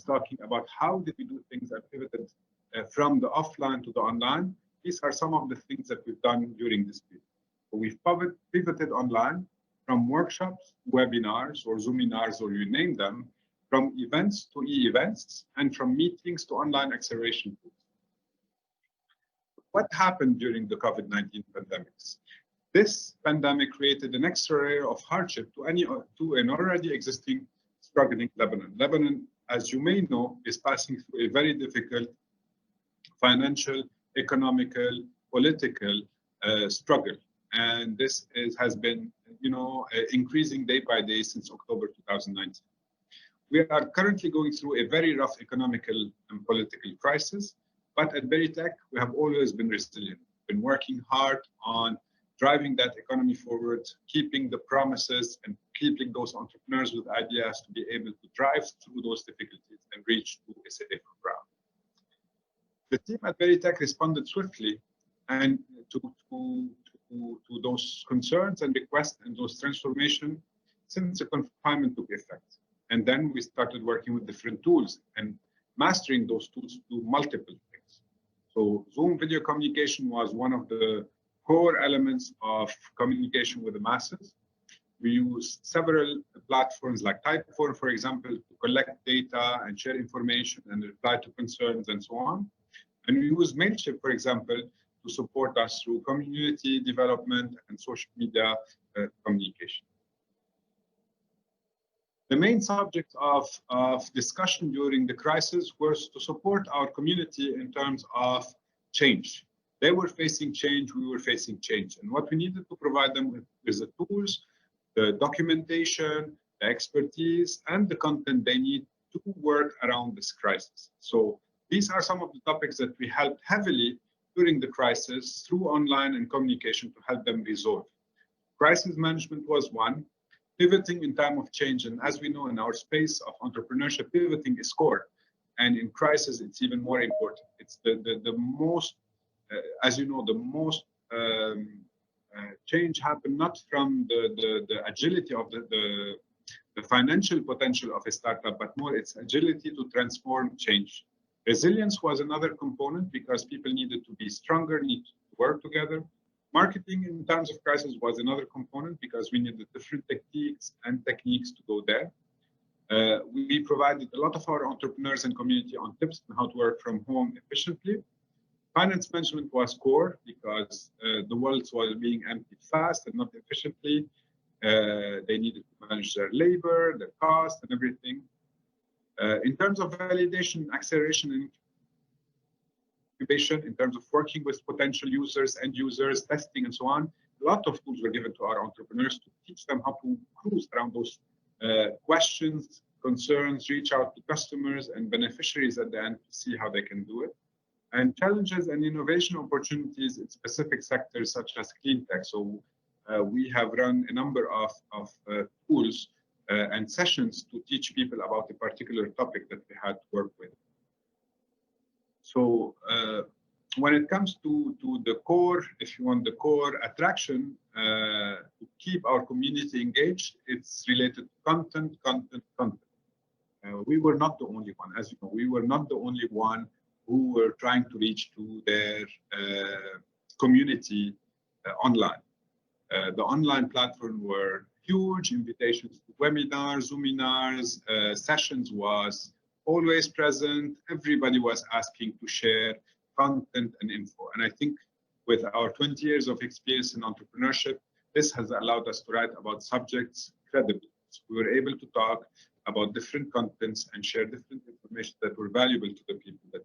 talking about how did we do things and pivoted from the offline to the online, these are some of the things that we've done during this period. So we've pivoted online from workshops, webinars, or Zoominars, or you name them, from events to e-events, and from meetings to online acceleration tools. What happened during the COVID-19 pandemics? This pandemic created an extra layer of hardship to an already existing struggling Lebanon. Lebanon, as you may know, is passing through a very difficult financial, economical, political struggle. And this has been, increasing day by day since October 2019. We are currently going through a very rough economical and political crisis, but at Veritech, we have always been resilient, been working hard on driving that economy forward, keeping the promises and keeping those entrepreneurs with ideas to be able to drive through those difficulties and reach to a safer ground. The team at Veritech responded swiftly and to those concerns and requests and those transformations since the confinement took effect. And then we started working with different tools and mastering those tools to do multiple things. So Zoom video communication was one of the core elements of communication with the masses. We use several platforms like Typeform, for example, to collect data and share information and reply to concerns and so on. And we use Mailchimp, for example, to support us through community development and social media communication. The main subject of discussion during the crisis was to support our community in terms of change. They were facing change, we were facing change. And what we needed to provide them with is the tools, the documentation, the expertise, and the content they need to work around this crisis. So these are some of the topics that we helped heavily during the crisis through online and communication to help them resolve. Crisis management was one. Pivoting in time of change, and as we know in our space of entrepreneurship, pivoting is core, and in crisis it's even more important. It's the most, as you know, the most change happened not from the agility of the financial potential of a startup, but more its agility to transform change. Resilience was another component because people needed to be stronger, need to work together. Marketing in times of crisis was another component because we needed different techniques to go there. We provided a lot of our entrepreneurs and community on tips on how to work from home efficiently. Finance management was core because the world was being emptied fast and not efficiently. They needed to manage their labor, their cost, and everything. In terms of validation, acceleration, and incubation, in terms of working with potential users, end users, testing, and so on, a lot of tools were given to our entrepreneurs to teach them how to cruise around those questions, concerns, reach out to customers and beneficiaries at the end to see how they can do it. And challenges and innovation opportunities in specific sectors such as clean tech. So we have run a number of tools and sessions to teach people about a particular topic that we had to work with. So when it comes to the core, if you want the core attraction to keep our community engaged, it's related to content. We were not the only one, as you know, we were not the only one who were trying to reach to their community online. The online platform were huge, invitations to webinars, Zoominars, sessions was always present. Everybody was asking to share content and info. And I think with our 20 years of experience in entrepreneurship, this has allowed us to write about subjects credibly. So we were able to talk about different contents and share different information that were valuable to the people that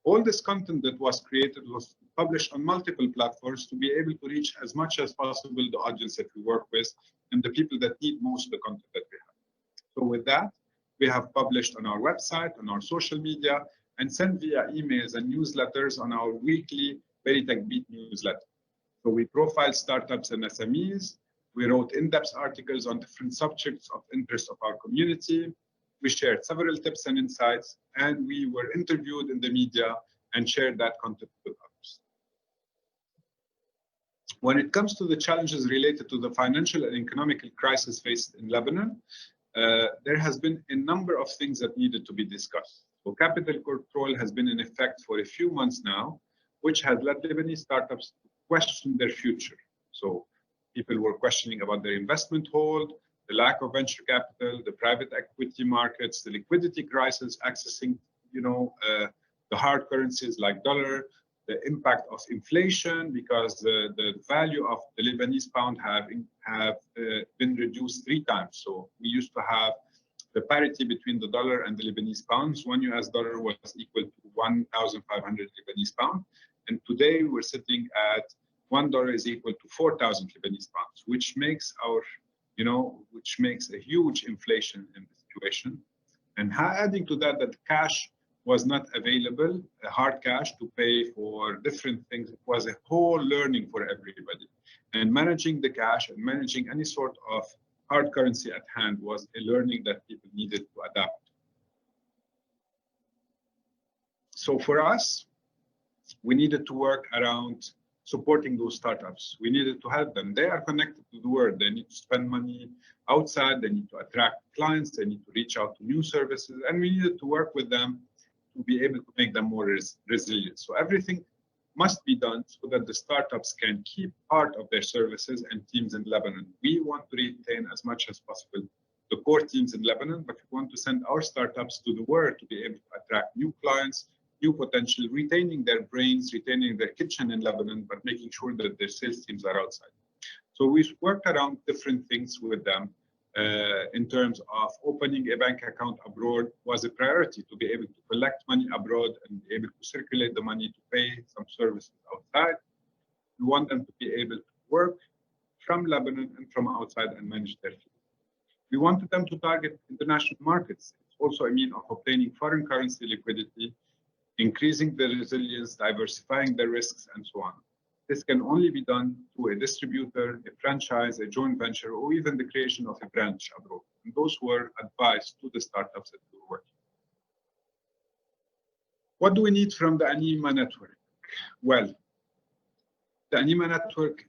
all this content that was created was publish on multiple platforms to be able to reach as much as possible the audience that we work with and the people that need most the content that we have. So with that, we have published on our website, on our social media, and sent via emails and newsletters on our weekly Veritech Beat newsletter. So we profiled startups and SMEs. We wrote in-depth articles on different subjects of interest of our community. We shared several tips and insights, and we were interviewed in the media and shared that content with others. When it comes to the challenges related to the financial and economic crisis faced in Lebanon, there has been a number of things that needed to be discussed. So capital control has been in effect for a few months now, which has led Lebanese startups to question their future. So people were questioning about their investment hold, the lack of venture capital, the private equity markets, the liquidity crisis, accessing, the hard currencies like dollar, the impact of inflation because the value of the Lebanese pound have been reduced 3 times. So we used to have the parity between the dollar and the Lebanese pounds. $1 US was equal to 1,500 Lebanese pound, and today we're sitting at $1 is equal to 4,000 Lebanese pounds, which makes a huge inflation in the situation. And adding to that, that cash was not available, hard cash to pay for different things. It was a whole learning for everybody. And managing the cash and managing any sort of hard currency at hand was a learning that people needed to adapt. So for us, we needed to work around supporting those startups. We needed to help them. They are connected to the world. They need to spend money outside. They need to attract clients. They need to reach out to new services. And we needed to work with them to be able to make them more resilient. So everything must be done so that the startups can keep part of their services and teams in Lebanon. We want to retain as much as possible the core teams in Lebanon, but we want to send our startups to the world to be able to attract new clients, new potential, retaining their brains, retaining their kitchen in Lebanon, but making sure that their sales teams are outside. So we worked around different things with them. In terms of opening a bank account abroad was a priority to be able to collect money abroad and be able to circulate the money to pay some services outside. We want them to be able to work from Lebanon and from outside and manage their fees. We wanted them to target international markets. It's also a means of obtaining foreign currency liquidity, increasing their resilience, diversifying their risks, and so on. This can only be done through a distributor, a franchise, a joint venture, or even the creation of a branch abroad. And those were advised to the startups that we were working. What do we need from the ANIMA network? Well, the ANIMA network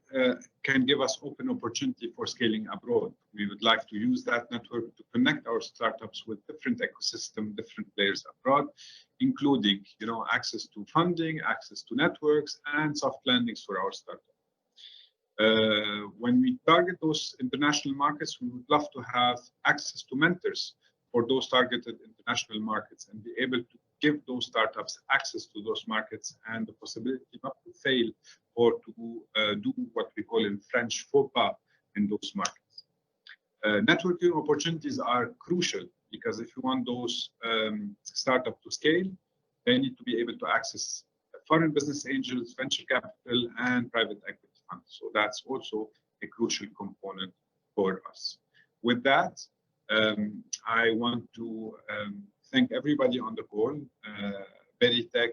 can give us open opportunity for scaling abroad. We would like to use that network to connect our startups with different ecosystem, different players abroad, including access to funding, access to networks, and soft landings for our startup. When we target those international markets, we would love to have access to mentors for those targeted international markets and be able to give those startups access to those markets and the possibility not to fail or to do what we call in French faux pas in those markets. Networking opportunities are crucial because if you want those startups to scale, they need to be able to access foreign business angels, venture capital, and private equity funds. So that's also a crucial component for us. With that, I want to thank everybody on the call. Veritech,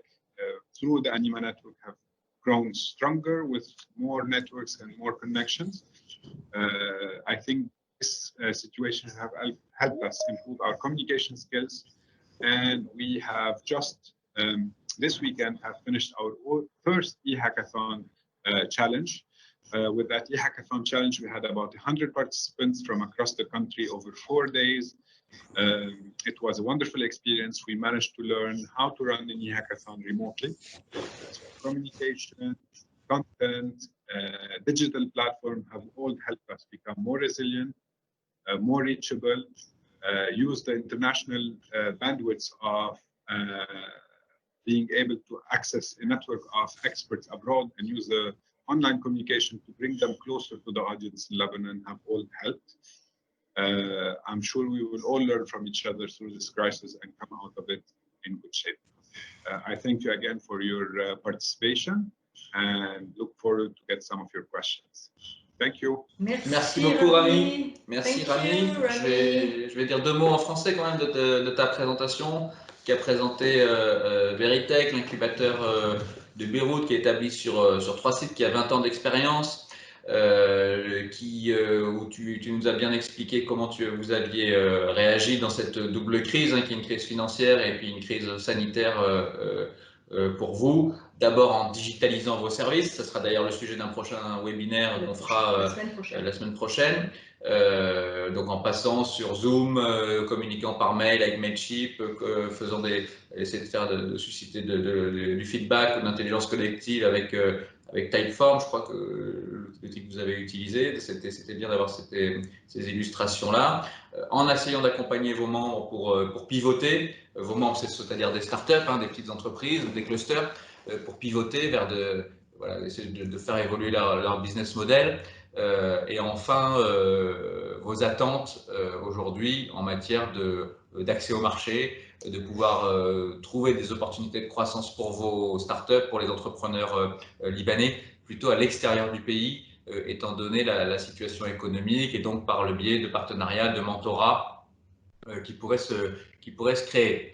through the ANIMA network, have grown stronger with more networks and more connections. I think this situation have helped us improve our communication skills, and we have just this weekend have finished our first e-hackathon challenge. With that e-hackathon challenge, we had about 100 participants from across the country over 4 days. It was a wonderful experience. We managed to learn how to run an e-hackathon remotely. So communication, content, digital platform have all helped us become more resilient, more reachable, use the international bandwidths of being able to access a network of experts abroad and use the online communication to bring them closer to the audience in Lebanon have all helped. I'm sure we will all learn from each other through this crisis and come out of it in good shape. I thank you again for your participation. and look forward to get some of your questions. Thank you. Merci beaucoup, Rami. Merci, Rami. Je vais dire 2 mots en français quand même de ta présentation, qui a présenté Veritech, l'incubateur de Beyrouth, qui est établi sur 3 sites, qui a 20 ans d'expérience, où tu nous as bien expliqué comment vous aviez réagi dans cette double crise, qui est une crise financière et puis une crise sanitaire pour vous. D'abord en digitalisant vos services, ce sera d'ailleurs le sujet d'un prochain webinaire qu'on fera la semaine prochaine. Donc en passant sur Zoom, communiquant par mail avec Mailchimp, essayer de susciter du feedback ou de l'intelligence collective avec Typeform, je crois que l'outil que vous avez utilisé, c'était bien d'avoir ces illustrations-là, en essayant d'accompagner vos membres pour pivoter. Vos membres, c'est-à-dire des startups, des petites entreprises ou des clusters, pour pivoter vers essayer de faire évoluer leur business model. Et enfin, vos attentes aujourd'hui en matière d'accès au marché, de pouvoir trouver des opportunités de croissance pour vos startups, pour les entrepreneurs libanais, plutôt à l'extérieur du pays, étant donné la situation économique, et donc par le biais de partenariats, de mentorat qui pourraient se créer.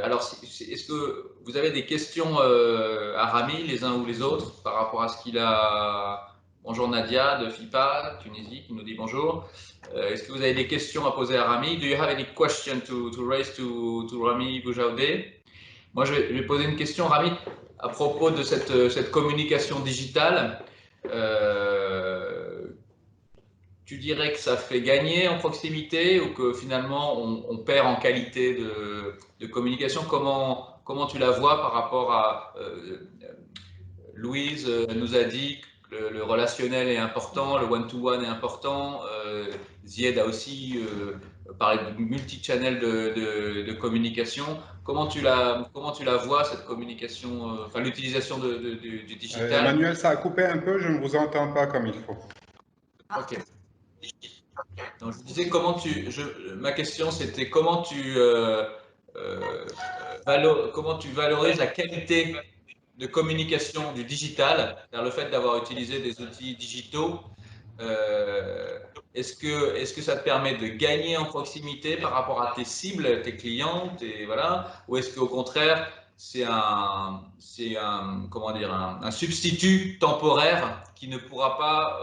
Alors, est-ce que vous avez des questions à Rami, les uns ou les autres, par rapport à ce qu'il a... Bonjour Nadia de FIPA, Tunisie, qui nous dit bonjour. Est-ce que vous avez des questions à poser à Rami? Do you have any question to raise to Rami Boujaoudé? Moi, je vais poser une question, Rami, à propos de cette communication digitale. Tu dirais que ça fait gagner en proximité ou que finalement on perd en qualité de communication? Comment tu la vois par rapport à Louise nous a dit que le relationnel est important, le one-to-one est important. Zied a aussi parlé de multi-channel de communication. Comment tu la vois, cette communication, enfin l'utilisation du digital? Emmanuel, ça a coupé un peu, je ne vous entends pas comme il faut. Ok. Donc, je disais ma question c'était comment tu valorises la qualité de communication du digital, c'est-à-dire le fait d'avoir utilisé des outils digitaux. Est-ce que ça te permet de gagner en proximité par rapport à tes cibles, tes clients, ou est-ce qu'au contraire c'est un substitut temporaire qui ne pourra pas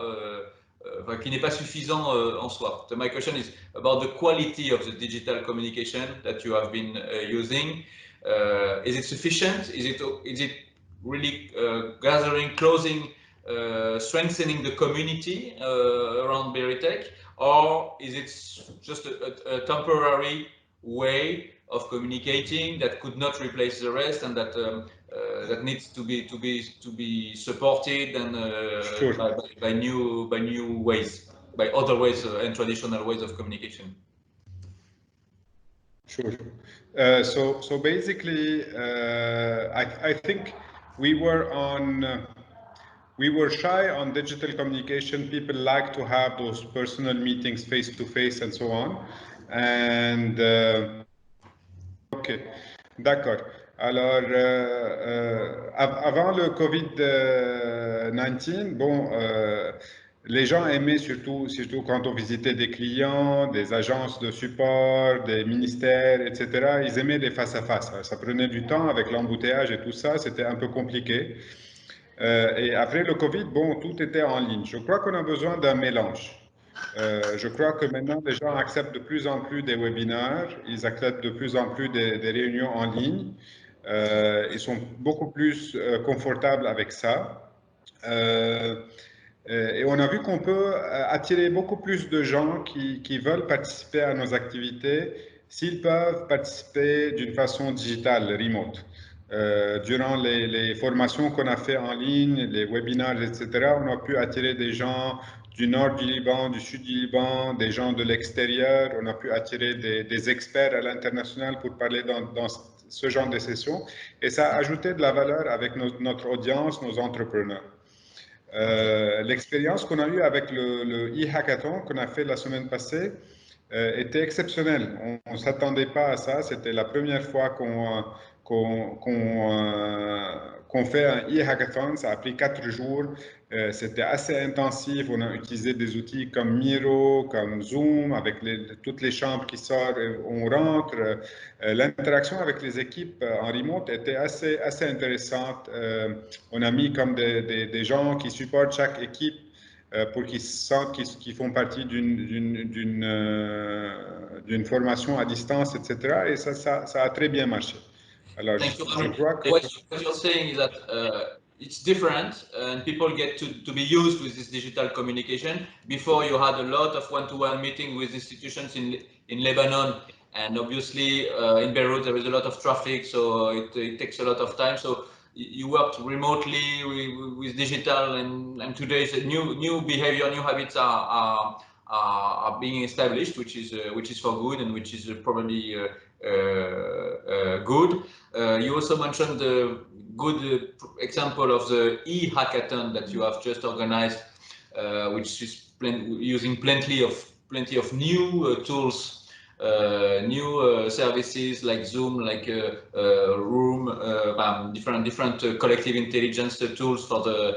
qui n'est pas suffisant en soi? So my question is about the quality of the digital communication that you have been using. Is it sufficient? Is it really gathering, closing, strengthening the community around Veritech, or is it just a temporary way of communicating that could not replace the rest, and that that needs to be supported and Sure. by new ways, by other ways and traditional ways of communication? Sure. So basically, I think we were shy on digital communication. People like to have those personal meetings face to face and so on. And ok, d'accord. Alors, avant le Covid-19, les gens aimaient surtout quand on visitait des clients, des agences de support, des ministères, etc. Ils aimaient les face-à-face. Ça prenait du temps avec l'embouteillage et tout ça, c'était un peu compliqué. Et après le Covid, tout était en ligne. Je crois qu'on a besoin d'un mélange. Je crois que maintenant, les gens acceptent de plus en plus des webinaires, ils acceptent de plus en plus des réunions en ligne. Ils sont beaucoup plus confortables avec ça. Et on a vu qu'on peut attirer beaucoup plus de gens qui veulent participer à nos activités s'ils peuvent participer d'une façon digitale, remote. Durant les formations qu'on a fait en ligne, les webinaires, etc., on a pu attirer des gens du nord du Liban, du sud du Liban, des gens de l'extérieur. On a pu attirer des experts à l'international pour parler dans ce genre de sessions. Et ça a ajouté de la valeur avec notre audience, nos entrepreneurs. L'expérience qu'on a eue avec le e-hackathon qu'on a fait la semaine passée, était exceptionnel. On ne s'attendait pas à ça. C'était la première fois qu'on fait un e-hackathon. Ça a pris 4 jours. C'était assez intensif. On a utilisé des outils comme Miro, comme Zoom, avec toutes les chambres qui sortent, on rentre. L'interaction avec les équipes en remote était assez intéressante. On a mis comme des gens qui supportent chaque équipe pour qu'ils sentent qu'ils font partie d'une formation à distance, etc. Et ça a très bien marché. Alors, je crois que... What you're saying is that it's different and people get to be used with this digital communication. Before you had a lot of one-to-one meetings with institutions in Lebanon, and obviously in Beirut there is a lot of traffic, so it takes a lot of time. So you worked remotely with digital, and today new behavior, new habits are being established, which is for good and which is probably good. You also mentioned the good example of the e-hackathon that you have just organized, which is using plenty of new tools, new services like Zoom, like Room, different collective intelligence tools for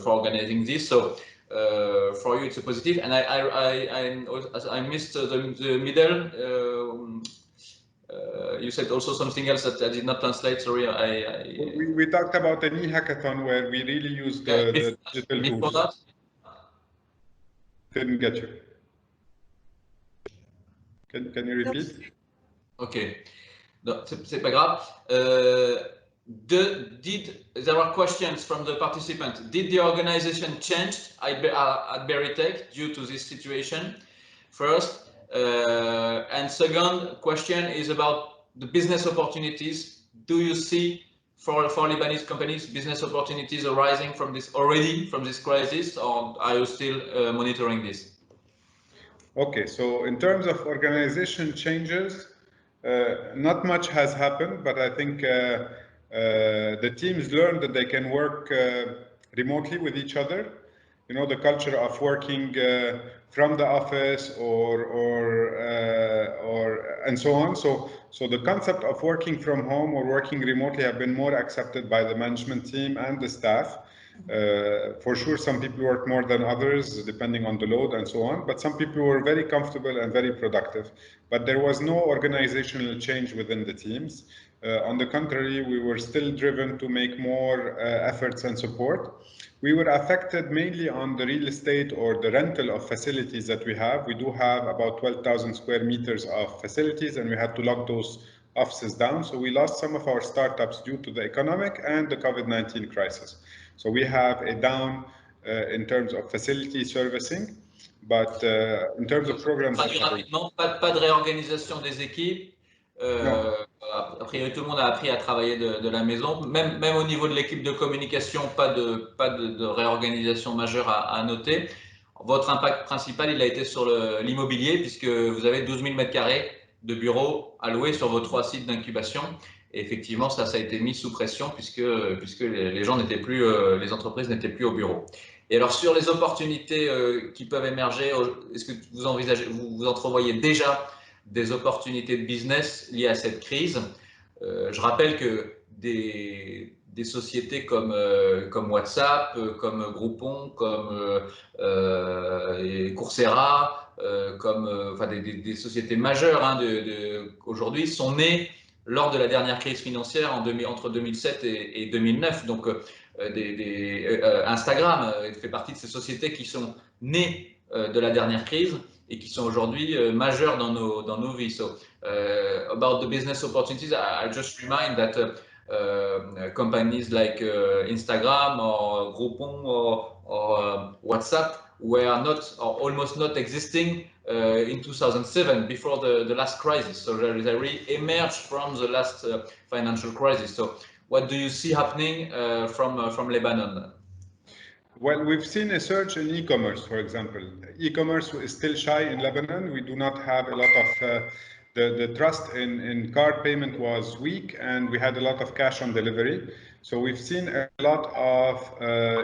organizing this. So for you, it's a positive. And I missed the middle. You said also something else that I did not translate. Sorry, we talked about an e-hackathon where we really used the digital tools. That? Didn't get you. Can you repeat? Okay, no, c'est pas grave. There are questions from the participants. Did the organization change at Beritech due to this situation? First. And second question is about the business opportunities. Do you see for Lebanese companies business opportunities arising from this crisis, or are you still monitoring this? Okay, so in terms of organization changes, not much has happened, but I think the teams learned that they can work remotely with each other. You know, the culture of working from the office and so on. So the concept of working from home or working remotely have been more accepted by the management team and the staff. For sure, some people work more than others, depending on the load and so on, but some people were very comfortable and very productive. But there was no organizational change within the teams. On the contrary, we were still driven to make more efforts and support. We were affected mainly on the real estate or the rental of facilities that we have. We do have about 12,000 square meters of facilities, and we had to lock those offices down. So we lost some of our startups due to the economic and the COVID-19 crisis. So we have a down in terms of facility servicing, but in terms of programs... Pas de réorganisation des équipes. A priori, tout le monde a appris à travailler de la maison. Même au niveau de l'équipe de communication, pas de réorganisation majeure à noter. Votre impact principal, il a été sur l'immobilier, puisque vous avez 12 000 m² de bureaux alloués sur vos 3 sites d'incubation. Et effectivement, ça a été mis sous pression puisque les gens n'étaient plus, les entreprises n'étaient plus au bureau. Et alors sur les opportunités qui peuvent émerger, est-ce que vous entrevoyez déjà des opportunités de business liées à cette crise? Je rappelle que des sociétés comme WhatsApp, comme Groupon, comme Coursera, enfin des sociétés majeures aujourd'hui sont nées lors de la dernière crise financière entre 2007 et 2009. Donc, Instagram fait partie de ces sociétés qui sont nées de la dernière crise et qui sont aujourd'hui majeures dans nos vies. So, about the business opportunities, I just remind that companies like Instagram or Groupon or WhatsApp were not or almost not existing in 2007 before the last crisis. So they really emerged from the last financial crisis. So what do you see happening from Lebanon? Well, we've seen a surge in e-commerce, for example. E-commerce is still shy in Lebanon. We do not have a lot of the trust in card payment was weak, and we had a lot of cash on delivery. So we've seen a lot of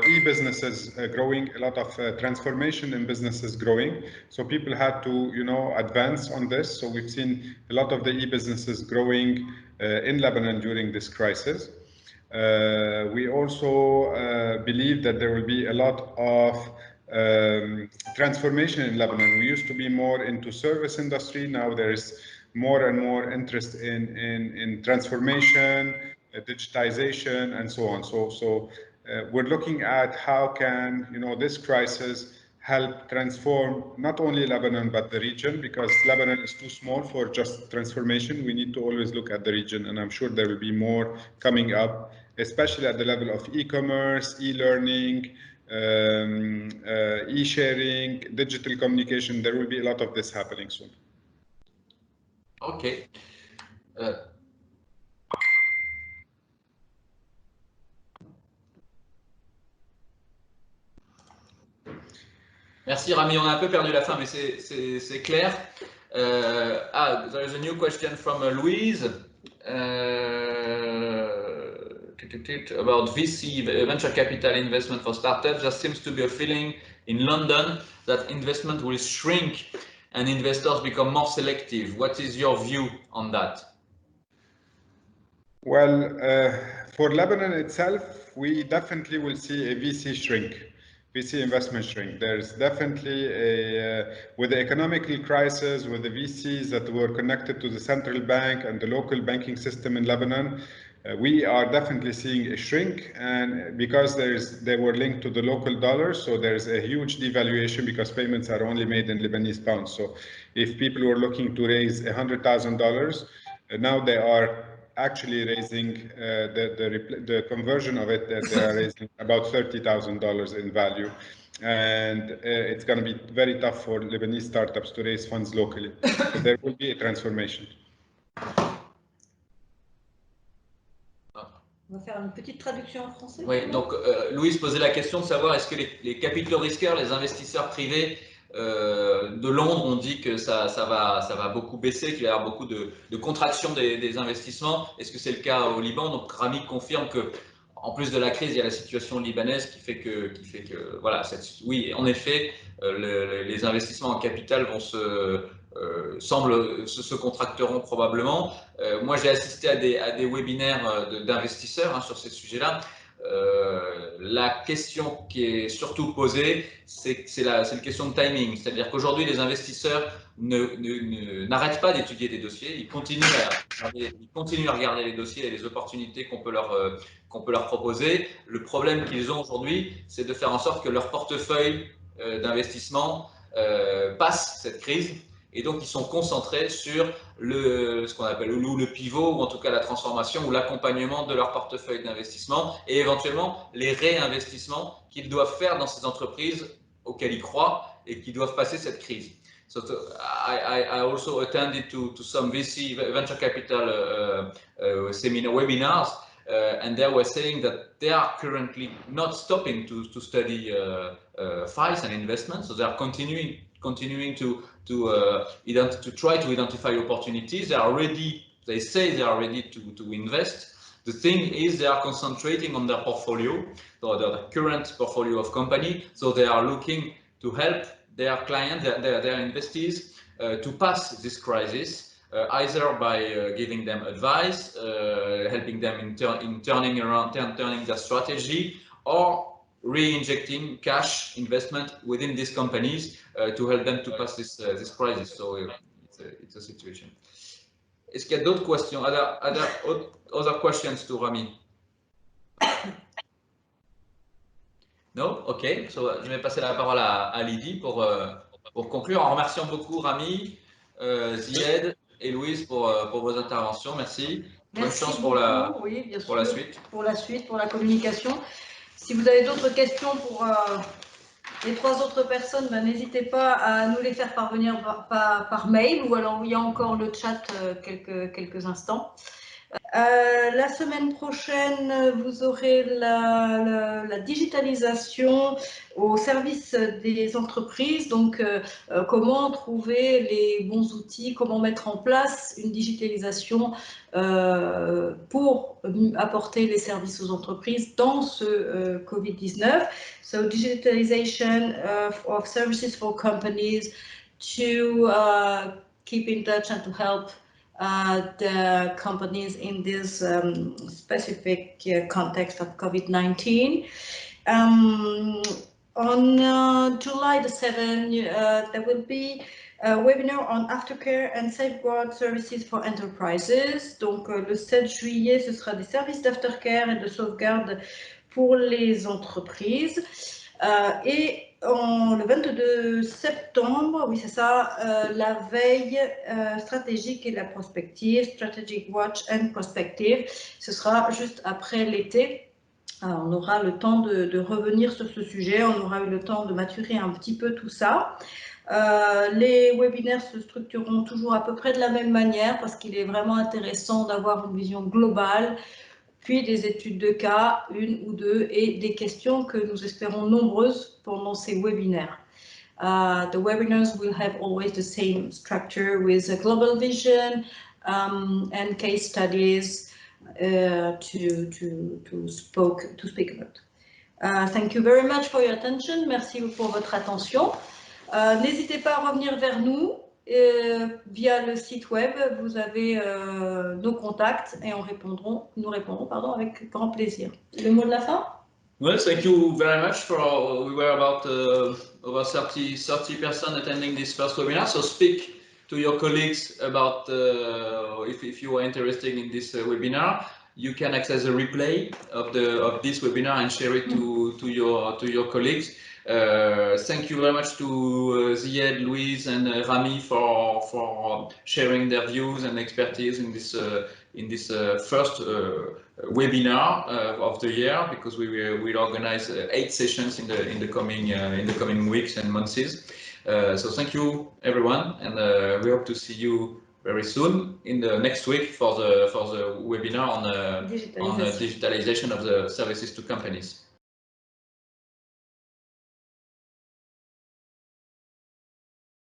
e-businesses growing, a lot of transformation in businesses growing. So people had to, you know, advance on this. So we've seen a lot of the e-businesses growing in Lebanon during this crisis. We also believe that there will be a lot of transformation in Lebanon. We used to be more into service industry. Now there is more and more interest in transformation, digitization, and so on. So we're looking at how can, you know, this crisis help transform not only Lebanon but the region, because Lebanon is too small for just transformation. We need to always look at the region, and I'm sure there will be more coming up, especially at the level of e-commerce, e-learning, e-sharing, digital communication. There will be a lot of this happening soon. Okay. Merci Rami, on a un peu perdu la fin, mais c'est clair. There is a new question from Louise about VC, venture capital investment for startups. There seems to be a feeling in London that investment will shrink and investors become more selective. What is your view on that? Well, for Lebanon itself, we definitely will see a VC shrink. VC investment shrink. There's definitely with the economical crisis, with the VCs that were connected to the central bank and the local banking system in Lebanon, we are definitely seeing a shrink, and because they were linked to the local dollar, so there's a huge devaluation because payments are only made in Lebanese pounds. So if people were looking to raise $100,000, now they are actually raising the conversion of it, that they are raising about $30,000 in value, and it's going to be very tough for Lebanese startups to raise funds locally. So there will be a transformation. On va faire une petite traduction en français. Oui, donc Louise posait la question de savoir est-ce que les capitaux risqueurs, les investisseurs privés de Londres ont dit que ça va beaucoup baisser, qu'il y a beaucoup de contraction des investissements. Est-ce que c'est le cas au Liban? Donc Rami confirme que, en plus de la crise, il y a la situation libanaise qui fait que voilà, oui, en effet, les investissements en capital vont se contracteront probablement. Moi, j'ai assisté à des webinaires d'investisseurs sur ces sujets-là. La question qui est surtout posée, c'est la question de timing. C'est-à-dire qu'aujourd'hui, les investisseurs n'arrêtent pas d'étudier des dossiers. Ils continuent à regarder les dossiers et les opportunités qu'on peut leur proposer. Le problème qu'ils ont aujourd'hui, c'est de faire en sorte que leur portefeuille d'investissement passe cette crise. Et donc, ils sont concentrés sur ce qu'on appelle le pivot, ou en tout cas la transformation ou l'accompagnement de leur portefeuille d'investissement et éventuellement les réinvestissements qu'ils doivent faire dans ces entreprises auxquelles ils croient et qui doivent passer cette crise. So I also attended to some VC venture capital seminar webinars, and they were saying that they are currently not stopping to study files and investments, so they are continuing to try to identify opportunities. They say they are ready to invest. The thing is, they are concentrating on their portfolio, or their current portfolio of company. So they are looking to help their clients, their investees, to pass this crisis, either by giving them advice, helping them in turning their strategy, or re-injecting cash investment within these companies to help them to pass this crisis. So it's a situation. Est-ce qu'il y a d'autres questions? Other questions to Rami? No? Ok. So, je vais passer la parole à Lydie pour conclure, en remerciant beaucoup Rami, Zied et Louise pour vos interventions. Merci. Bonne chance pour la suite. Pour la suite, pour la communication. Si vous avez d'autres questions pour les trois autres personnes, n'hésitez pas à nous les faire parvenir par mail ou alors il y a encore le chat quelques instants. La semaine prochaine, vous aurez la digitalisation au service des entreprises. Donc, comment trouver les bons outils, comment mettre en place une digitalisation pour apporter les services aux entreprises dans ce Covid-19. So, digitalization of services for companies to keep in touch and to help the companies in this specific context of COVID-19. On July the 7th, there will be a webinar on aftercare and safeguard services for enterprises. Donc, le 7 juillet, ce sera des services d'aftercare et de sauvegarde pour les entreprises. Et le 22 septembre, oui c'est ça, la veille stratégique et la prospective, Strategic Watch and Prospective, ce sera juste après l'été. On aura le temps de revenir sur ce sujet, on aura eu le temps de maturer un petit peu tout ça. Les webinaires se structureront toujours à peu près de la même manière parce qu'il est vraiment intéressant d'avoir une vision globale, puis des études de cas, une ou deux, et des questions que nous espérons nombreuses pendant ces webinaires. The webinars will have always the same structure with a global vision and case studies to speak about. Thank you very much for your attention. Merci pour votre attention. N'hésitez pas à revenir vers nous. Via le site web, vous avez nos contacts et nous répondrons avec grand plaisir. Le mot de la fin? Well, thank you very much for, we were about over 30% attending this first webinar, so speak to your colleagues about if you are interested in this webinar. You can access a replay of this webinar and share it to your colleagues. Thank you very much to Zied, Louise, and Rami for sharing their views and expertise in this first webinar of the year, because we will organize 8 sessions in the coming weeks and months. So thank you everyone, and we hope to see you very soon in the next week for the webinar on digitalization of the services to companies.